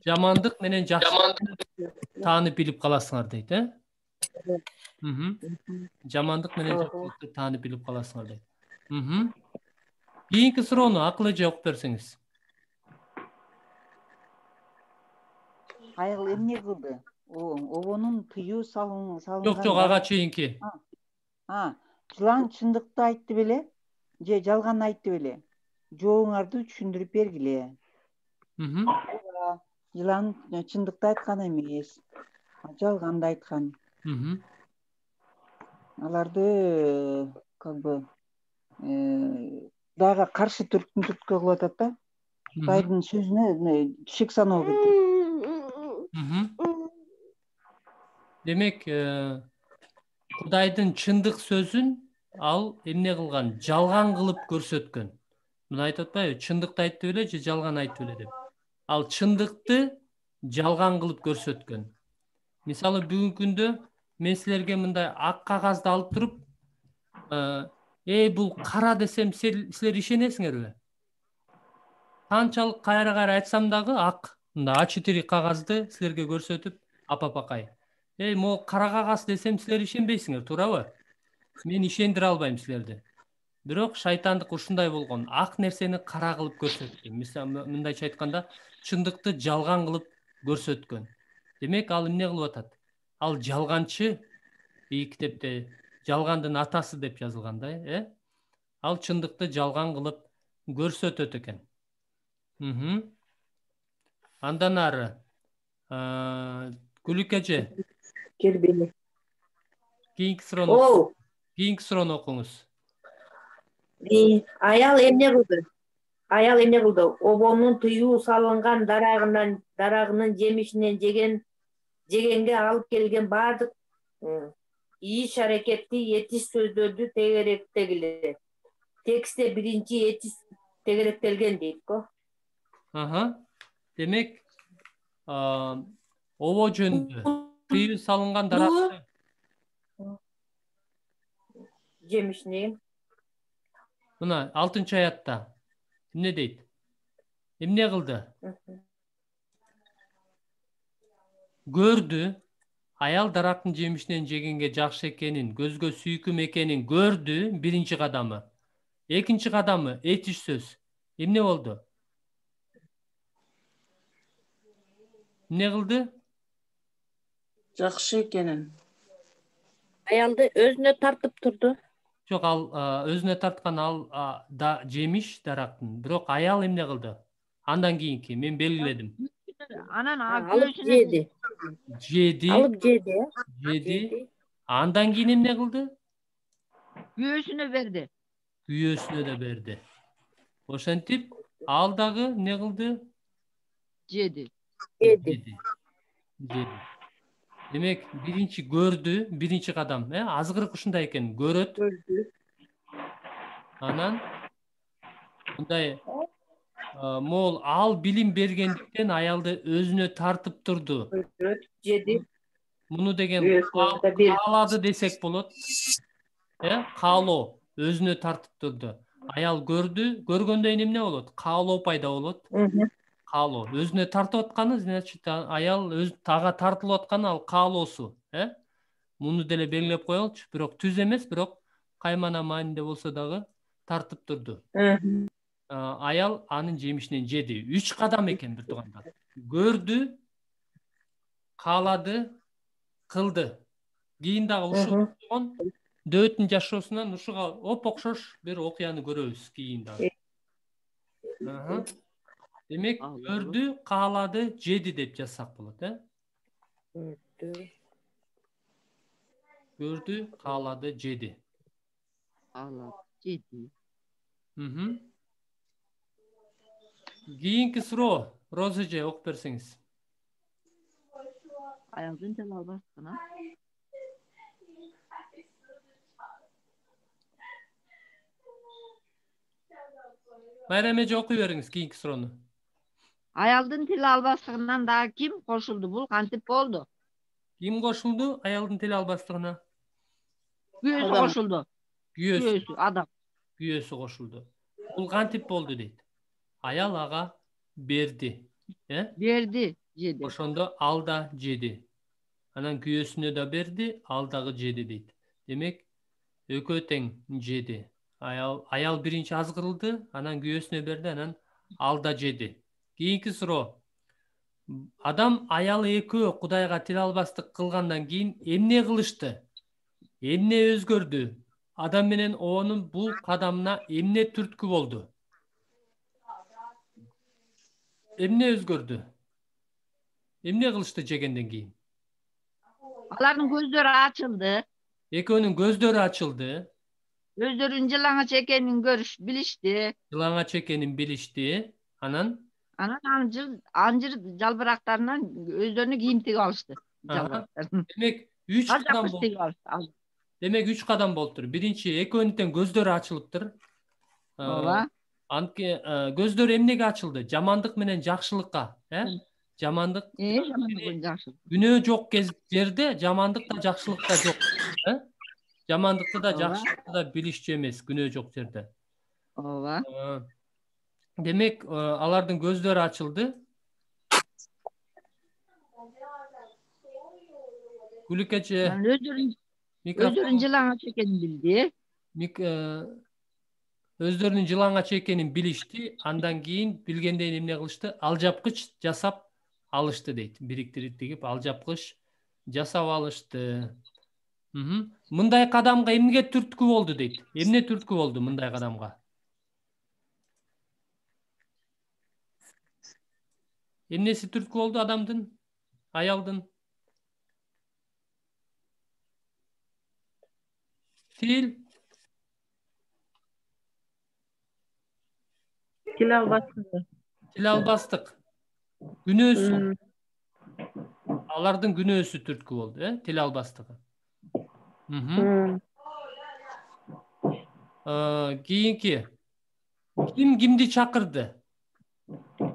жамандык менен жакшылыкты таанып билип каласыңар дейт, Жамандык менен жакшылыкты таанып билип каласыңар дейт. Кийинки суроону Акыл эже окуп берсеңиз. Айыл эмне кылды? Обонун тыюу салынган. Жок, ага чейинки. Жылан чындыкты айтты беле? Же жалган айтты беле? Жооңарды түшүндүрүп бергиле. Жылан чындыкты айткан эмес, жалганды айткан. Аларды как бы Кудайга каршы түрткү кылып атат да. Кудайдын сөзүнө шек саноо келтирип. Демек, Кудайдын чындык сөзүн ал эмне кылган? Жалган кылып көрсөткөн. Мына айтып атпайбы? Чындыкты айтты беле же жалган айтты беле деп. Ал чындыкты жалган кылып көрсөткөн. Мисалы бүгүнкү күндө мен силерге мындай ак кагазды алып туруп, бул кара десем силер ишенесиңерби? Канчалык кайра айтсам дагы ак, мындай А4 кагазды силерге көрсөтүп, апапакай. Могу кара кагаз десем силер ишенбейсиңер, туурабы? Мен ишендире албайм силерди. Бирок шайтандык ушундай болгон. Ак нерсени кара кылып көрсөткөн. Мисалы мындайча айтканда, чындыкты жалган кылып көрсөткөн. Демек ал эмне кылып атат? Ал жалганчы, китепте жалгандын атасы деп жазылгандай, Ал чындыкты жалган кылып көрсөтөт экен. Андан ары Гүлүк эже. Келбейли. Кийинки суроону окуңуз. Аял эмне кылды? аял эмне кылды? Обонун тыюу салынган дарагынын жемишинен жегенге алып келген баардык иш аракетти этис сөздөрдү тегеректегиле. Текстте биринчи этис тегеректелген дейт го. Демек, обо жөнүндө тыюу салынган даракты Жемишинен. мына 6-аятта эмне дейт? Эмне кылды? Көрдү, аял дарактын жемишинен жегенге жакшы экенин, көзгө сүйкүм экенин көрдү, биринчи кадамы. Экинчи кадамы этиш сөз. Эмне болду? Эмне кылды? Жакшы экенин. Аялды өзүнө тартып турду. Жок, ал өзүнө тарткан да жемиш дарактын. Бирок аял эмне кылды? Андан кийинки мен белгиледим. Анан Алып жеди. Жеди. Алып жеди. Жеди. Андан кийин эмне кылды? күйөөсүнө берди. Күйөөсүнө да берди. Ошентип, ал дагы эмне кылды? Жеди. Жеди. Демек, биринчи көрдү, биринчи кадам, азгырык ушундай экен, көрөт. Анан мындай мол ал билим бергендиктен аялды өзүнө тартып турду. Жеди. Муну деген каалады десек болот. Каалоо өзүнө тартып турду. Аял көрдү, көргөндөн эмне болот? Каалоо пайда болот. Каалоо өзүнө тартып атканы, значит, аял ага тартылып атканы ал каалоосу, Муну деле белгилеп коелучу, бирок түз эмес, бирок каймана маанинде болсо дагы тартып турду. Аял анын жемишинен жеди. 3 кадам экен, бир туугандар. Көрдү, каалады, кылды. Кийин дагы ушул дөөттүн жашоосунан ушуга оп-окшош бир окуяны көрөбүз кийин дагы. Демек, көрдү, каалады, жеди деп жазсак болот, Көрдү, каалады, жеди. Жеди. Кийинки суроо, Роза эже окуп берсеңиз. Аялдын тил албастыгына. Майрам эже окуй бериңиз кийинки суроону. Аялдын тил албастыгынан дагы ким кошулду? Бул кантип болду? Ким кошулду аялдын тил албастыгына? Күйөөсү кошулду. Күйөөсү, адам. Күйөөсү кошулду. Бул кантип болду дейт? Аял ага берди. Берди, жеди. Ошондо ал да жеди. Анан күйөөсүнө да берди, ал дагы жеди дейт. Демек, экөө тең жеди. Аял биринчи азгырылды, анан күйөөсүнө берди, анан ал да жеди. Кийинки суроо. Адам аялы экөө Кудайга тил албастык кылгандан кийин эмне кылышты? Эмне өзгөрдү? Адам менен Оонун бул кадамына эмне түрткү болду? Эмне өзгөрдү? Эмне кылышты жегенден кийин? Алардын көздөрү ачылды. Экөөнүн көздөрү ачылды. Өздөрүнүн жылаңач экенин билишти. Жылаңач экенин билишти. Анан анжыр жалбырактарынан өздөрүнө кийим тигип алышты. Демек 3 кадам болду. Демек 3 кадам болуптур. Биринчи, экөөнүн тең көздөрү ачылыптыр. Ооба. Көздөрү эмнеге ачылды? Жамандык менен жакшылыкка, Жамандык, жакшылык. Күнөө жок жерде жамандык да жакшылык да жок, Жамандыкты да жакшылыкты да билишчү эмес күнөө жок жерде. Ооба. Демек, алардын көздөрү ачылды. Күлүкече өздөрүнүн жылаңач экенин билди. Өздөрүнүн жылаңач экенин билишти, андан кийин билгенден эмне кылышты? Алжапкыч жасап алышты дейт. Бириктирип тигип алжапкыч жасап алышты. Мындай кадамга эмне түрткү болду дейт? Эмне түрткү болду мындай кадамга? Эмнеси түрткү болду адамдын, аялдын? Тил. Til albastыгы. Til albastык. Күнөөсү. Алардын күнөөсү түрткү болду, til albastыгы. Кийинки. Ким кимди чакырды?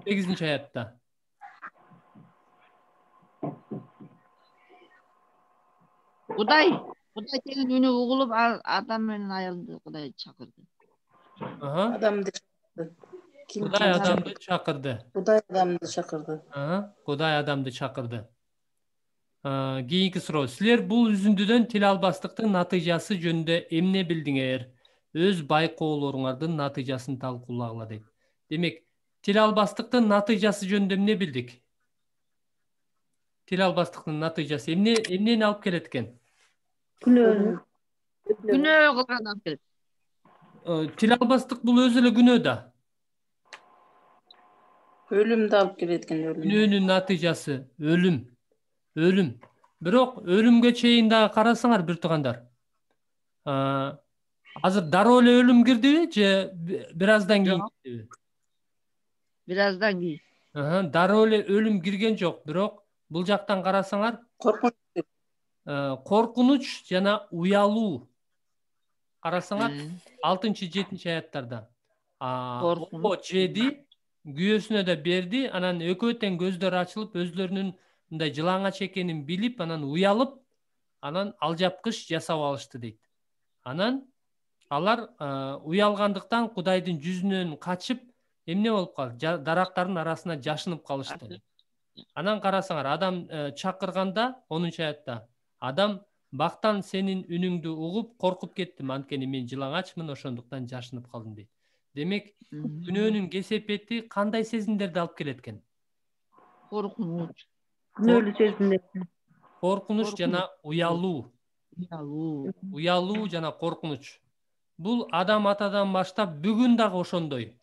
8-аятта. Кудай тегин үнү угулуп адам менен аялды Кудай чакырды. Адамды чакырды. Кудай адамды чакырды. Кудай адамды чакырды. Кудай адамды чакырды. Кийинки суроо. Силер бул үзүндүдөн тил албастыктын натыйжасы жөнүндө эмне билдиңер? Өз байкоолоруңардын натыйжасын талкуулагыла дейт. Демек, тил албастыктын натыйжасы жөнүндө эмне билдик? Тил албастыктын натыйжасы эмнени алып келет экен? Күнөө кылган алып келет. Тил албастык бул өзү эле күнөө да. Өлүмдү алып келет экен, өлүм. Күнөөнүн натыйжасы өлүм. Бирок өлүмгө чейин дагы карасаңар бир туугандар. Азыр дароо эле өлүм кирдиби же бир аздан кийин кирдиби? Бир аздан кийин. Дароо эле өлүм кирген жок, бирок бул жактан карасаңар коркунуч жана уялуу. Карасаңар 6-7 аяттарда. О жеди, күйөөсүнө да берди, анан экөө тең көздөрү ачылып, өзлөрүнүн мындай жылаңач экенин билип, анан уялып, анан алжапкыч жасап алышты дейт. Анан алар уялгандыктан Кудайдын жүзүнөн качып, эмне болуп калды? Дарактардын арасына жашынып калышты. Анан карасаңар, адам чакырганда 10-аятта, адам бактан сенин үнүңдү угуп коркуп кеттим, анткени мен жылаңачмын, ошондуктан жашынып калдым дейт. Демек, күнөөнүн кесепети кандай сезимдерди алып келет экен? Коркунуч. Күнөөлүү сезимдер. Коркунуч жана уялуу. Уялуу жана коркунуч. Бул адам атадан баштап бүгүн дагы ошондой.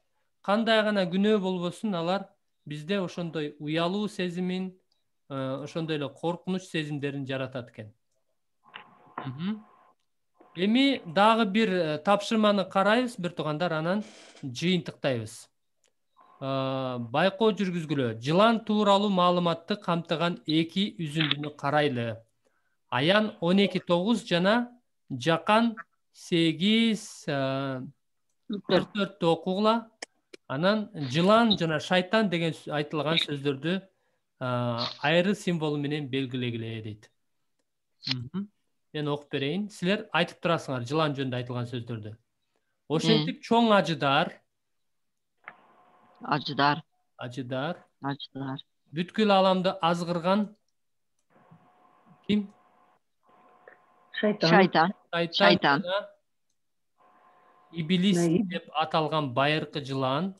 Кандай гана күнөө болбосун, алар бизде ошондой уялуу сезимин, ошондой эле коркунуч сезимдерин жаратат экен. Эми дагы бир тапшырманы карайбыз, бир туугандар, анан жыйынтыктайбыз. Байкоо жүргүзгүлө. Жылан тууралуу маалыматты камтыган 2 үзүндүнү карайлы. Аян 12:9 жана Жакан 8:44 окугула. Анан жылан жана шайтан деген айтылган сөздөрдү айры символ менен белгилегиле дейт. Мен окуп берейин. Силер айтып турасыңар жылан жөнүндө айтылган сөздөрдү. Ошентип чоң ажыдар. Бүткүл аламды азгырган ким? Шайтан. Иблис деп аталган байыркы жылан.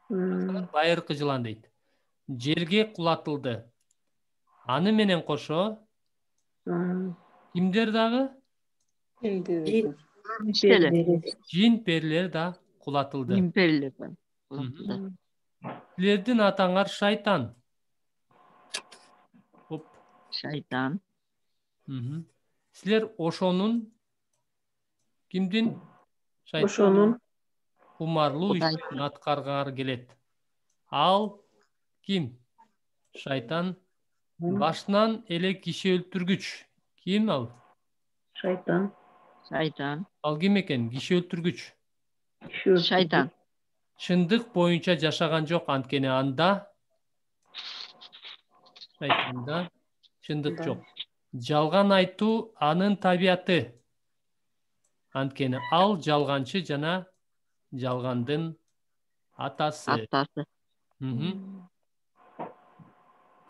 Байыркы жылан дейт. Жерге кулатылды. Аны менен кошо кимдер дагы? Жин перилер да кулатылды. Силердин атаңар шайтан. Шайтан. Силер ошонун кимдин? Ошонун кумарлуу ишин аткаргары келет. Ал ким? Шайтан. Башынан эле киши өлтүргүч. Ким ал? Шайтан. Ал ким экен? Киши өлтүргүч. Шайтан. Чындык боюнча жашаган жок, анткени анда шайтанда чындык жок. Жалган айтуу анын табияты. Анткени ал жалганчы жана жалгандын атасы.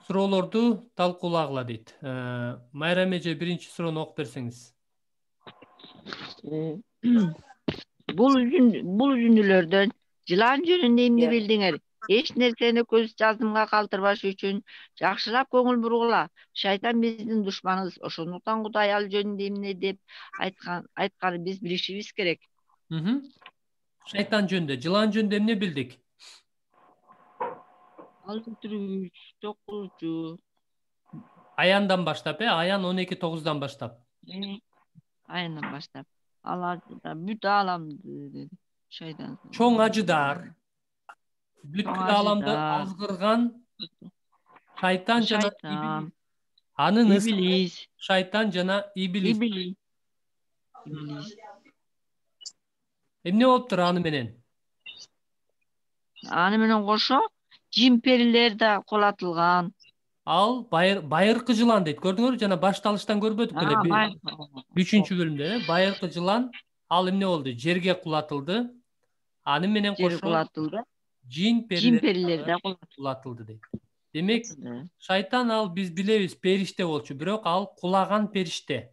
Суроолорду талкуулагыла дейт. Майрам эже, биринчи суроону окуп берсеңиз. Бул үзүндүлөрдөн жылан жөнүндө эмне билдиңер? Эч нерсени көз жаздымга калтырбаш үчүн жакшылап көңүл бургула. Шайтан биздин душманыбыз, ошондуктан Кудай ал жөнүндө эмне деп айтканын биз билишибиз керек. Шайтан жөнүндө, жылан жөнүндө эмне билдик? Ал өлтүргүч, токуучу. Аяндан баштап, Аян 12:9 баштап. Аяндан баштап. Ал бүт ааламды деди. Шайтан. Чоң ажыдар. бүткүл ааламды азгырган шайтан жана Шайтан. анын ысымы Иблис. шайтан жана иблис. Иблис. Эмне болуптур аны менен? Аны менен кошо жин перилер да кулатылган. Ал байыркы жылан дейт. Көрдүңөрбү? Жана башталыштан көрбөдүк беле? 3-бөлүмдө, байыркы жылан ал эмне болду? Жерге кулатылды. Аны менен Жер кошо кулатылды. жин перилер да кулатылды дейт. Демек, шайтан ал биз билебиз периште болчу, бирок ал кулаган периште.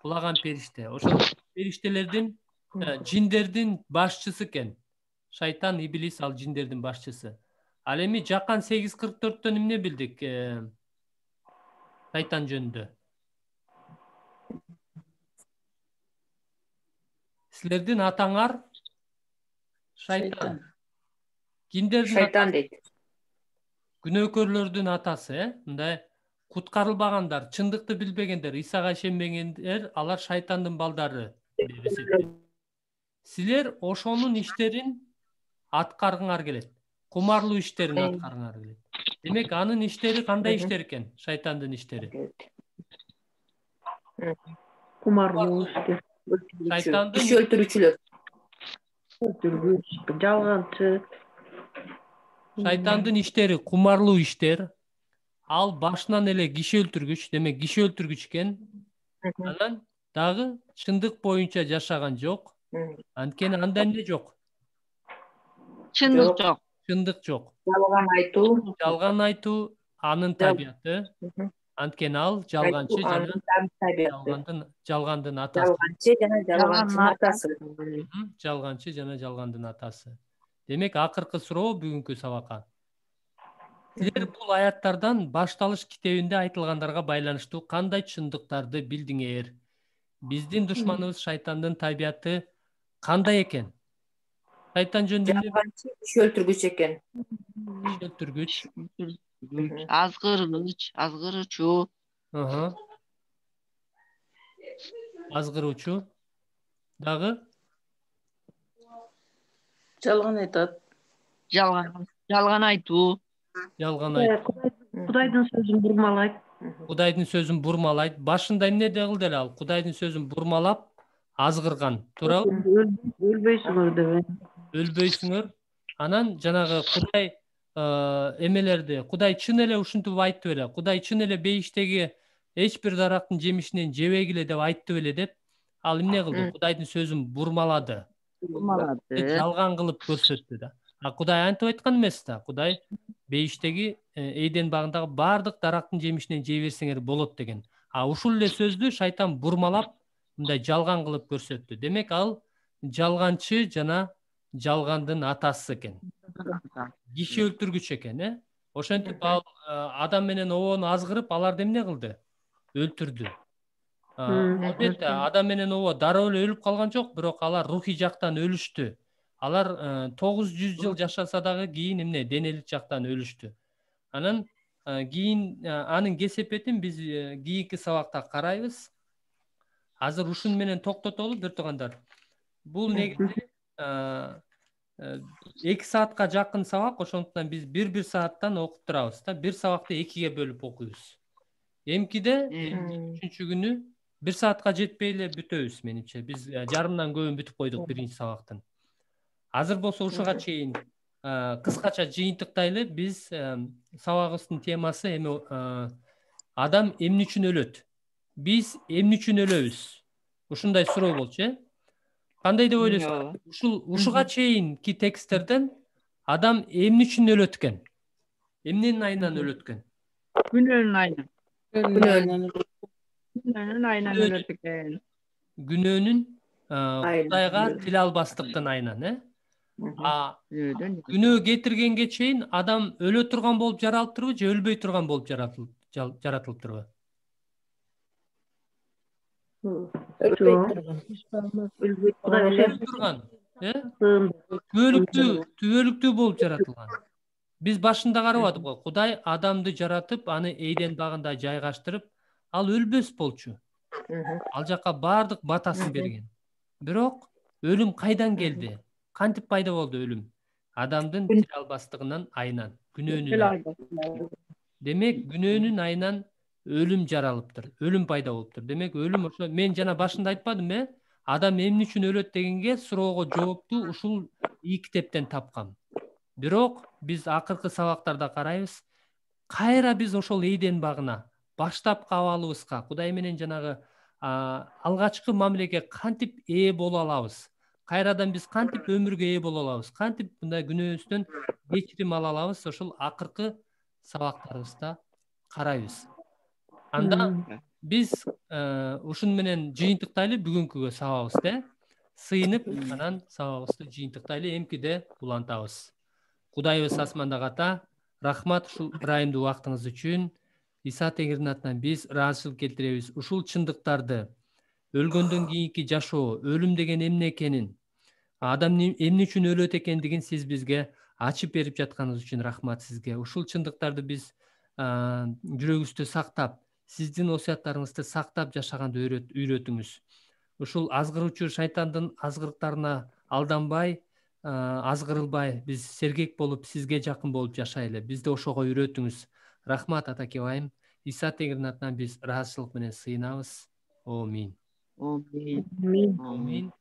Кулаган периште. Ошол периштелердин, жиндердин башчысы экен. Шайтан, иблис ал жиндердин башчысы. Ал эми Жакан 8:44-төн эмне билдик? Шайтан жөнүндө. Силердин атаңар шайтан. Кимдердин Шайтан дейт. Күнөөкөрлөрдүн атасы, мындай куткарылбагандар, чындыкты билбегендер, Исага ишенбегендер, алар шайтандын балдары деп эсептелет. Силер ошонун иштерин аткаргыңар келет. Кумарлуу иштерин аткаргыңар келет. Демек, анын иштери кандай иштер экен? Шайтандын иштери. Кумарлуу иштер. Шайтандын Киши өлтүрүүчүлөр. Жалганчы. Шайтандын иштери кумарлуу иштер. Ал башынан эле киши өлтүргүч, демек киши өлтүргүч экен. Анан дагы чындык боюнча жашаган жок. Анткени анда эмне жок? Чындык жок. Чындык жок. Жалган айтуу анын табияты. Анткени ал жалганчы жана жалгандын атасы. Жалганчы жана жалгандын атасы. Жалганчы жана жалгандын атасы. Демек, акыркы суроо бүгүнкү сабакка. Силер бул аяттардан башталыш китебинде айтылгандарга байланыштуу кандай чындыктарды билдиңер? Биздин душманыбыз шайтандын табияты кандай экен? Шайтан жөнүндө Жалганчы киши өлтүргүч экен. Киши өлтүргүч. Азгыруучу. Азгыруучу. Дагы? Жалган айтат. Жалган айтуу. Жалган айтуу. Кудайдын сөзүн бурмалайт. Кудайдын сөзүн бурмалайт. Башында эмне кылды эле ал? Кудайдын сөзүн бурмалап, азгырган. Туурабы? Өлбөйсүңөр деп. Өлбөйсүңөр. Анан жанагы Кудай эмелерди, Кудай чын эле ушинтип айтты беле? Кудай чын эле бейиштеги эч бир дарактын жемишинен жебегиле деп айтты беле деп, ал эмне кылды? Кудайдын сөзүн бурмалады. Жалган кылып көрсөттү да. Кудай антип айткан эмес да. Кудай бейиштеги Эйден багындагы баардык дарактын жемишинен жей берсеңер болот деген. Ушул эле сөздү шайтан бурмалап, мындай жалган кылып көрсөттү. Демек, ал жалганчы жана жалгандын атасы экен. Киши өлтүргүч экен, Ошентип ал Адам менен Обону азгырып, аларды эмне кылды? Өлтүрдү. Албетте, Адам менен Обо дароо эле өлүп калган жок, бирок алар рухий жактан өлүштү. Алар 900 жыл жашаса дагы кийин эмне? Денелик жактан өлүштү. Анан кийин анын кесепетин биз кийинки сабакта карайбыз. Азыр ушун менен токтотолу, бир туугандар. Бул негизи 2 саатка жакын сабак, ошондуктан биз 1 сааттан окуп турабыз да. 1 сабакты 2-ге бөлүп окуйбуз. Эмкиде 3-күнү 1 саатка жетпей эле бүтөбүз менимче. Биз жарымдан көбүн бүтүп койдук биринчи сабактын. Азыр болсо ушуга чейин кыскача жыйынтыктайлы. Биз сабагыбыздын темасы эми адам эмне үчүн өлөт? Биз эмне үчүн өлөбүз? Ушундай суроо болчу, Кандай деп ойлойсуңар? Ушуга чейинки тексттерден адам эмне үчүн өлөт экен? Эмненин айынан өлөт экен? Күнөөнүн айынан. Күнөөнүн айынан өлөт экен. Күнөөнүн Кудайга тил албастыктын айынан, Күнөө кетиргенге чейин адам өлө турган болуп жаралыптырбы же өлбөй турган болуп жаратылыптырбы? Өлбөй турган. Түбөлүктүү болуп жаратылган. Биз башында карабадык го. Кудай адамды жаратып, аны Эйден багында жайгаштырып, ал өлбөс болчу. Ал жакка баардык батасын берген. Бирок өлүм кайдан келди? Кантип пайда болду өлүм? адамдын тире албастыгынан айынан, күнөөнүн айынан. Демек, күнөөнүн айынан өлүм жаралыптыр, өлүм пайда болуптур. Демек, өлүм ошо мен жана башында айтпадым, адам эмне үчүн өлөт дегенге суроого жоопту ушул 2 китептен тапкам. Бирок биз акыркы сабактарда карайбыз, кайра биз ошол Эден багына, баштапкы абалыбызга, Кудай менен жанагы алгачкы мамилеге кантип ээ боло алабыз? Кайрадан биз кантип өмүргө ээ боло алабыз? Кантип мындай күнөөбүздөн кечирим ала алабыз? Ошол акыркы сабактарыбызда карайбыз. Анда биз ушун менен жыйынтыктайлы бүгүнкүгө сабагыбызды, сыйынып, анан сабагыбызды жыйынтыктайлы, эмкиде улантабыз. Кудайыбыз асмандагы Ата, рахмат ушул ырайымдуу убактыңыз үчүн. Иса Теңирдин атынан биз ыраазычылык келтиребиз. Ушул чындыктарды, өлгөндөн кийинки жашоо, өлүм деген эмне экенин, адам эмне үчүн өлөт экендигин сиз бизге ачып берип жатканыңыз үчүн рахмат сизге. Ушул чындыктарды биз жүрөгүбүздө сактап, сиздин осуяттарыңызды сактап жашаганды үйрөтүңүз. Ушул азгыруучу шайтандын азгырыктарына алданбай, азгырылбай, биз сергек болуп, сизге жакын болуп жашайлы. Бизди ошого үйрөтүңүз. Рахмат Ата Кебайым. Иса Теңирдин атынан биз ыраазычылык менен сыйынабыз. Амин. Амин. Амин. Амин.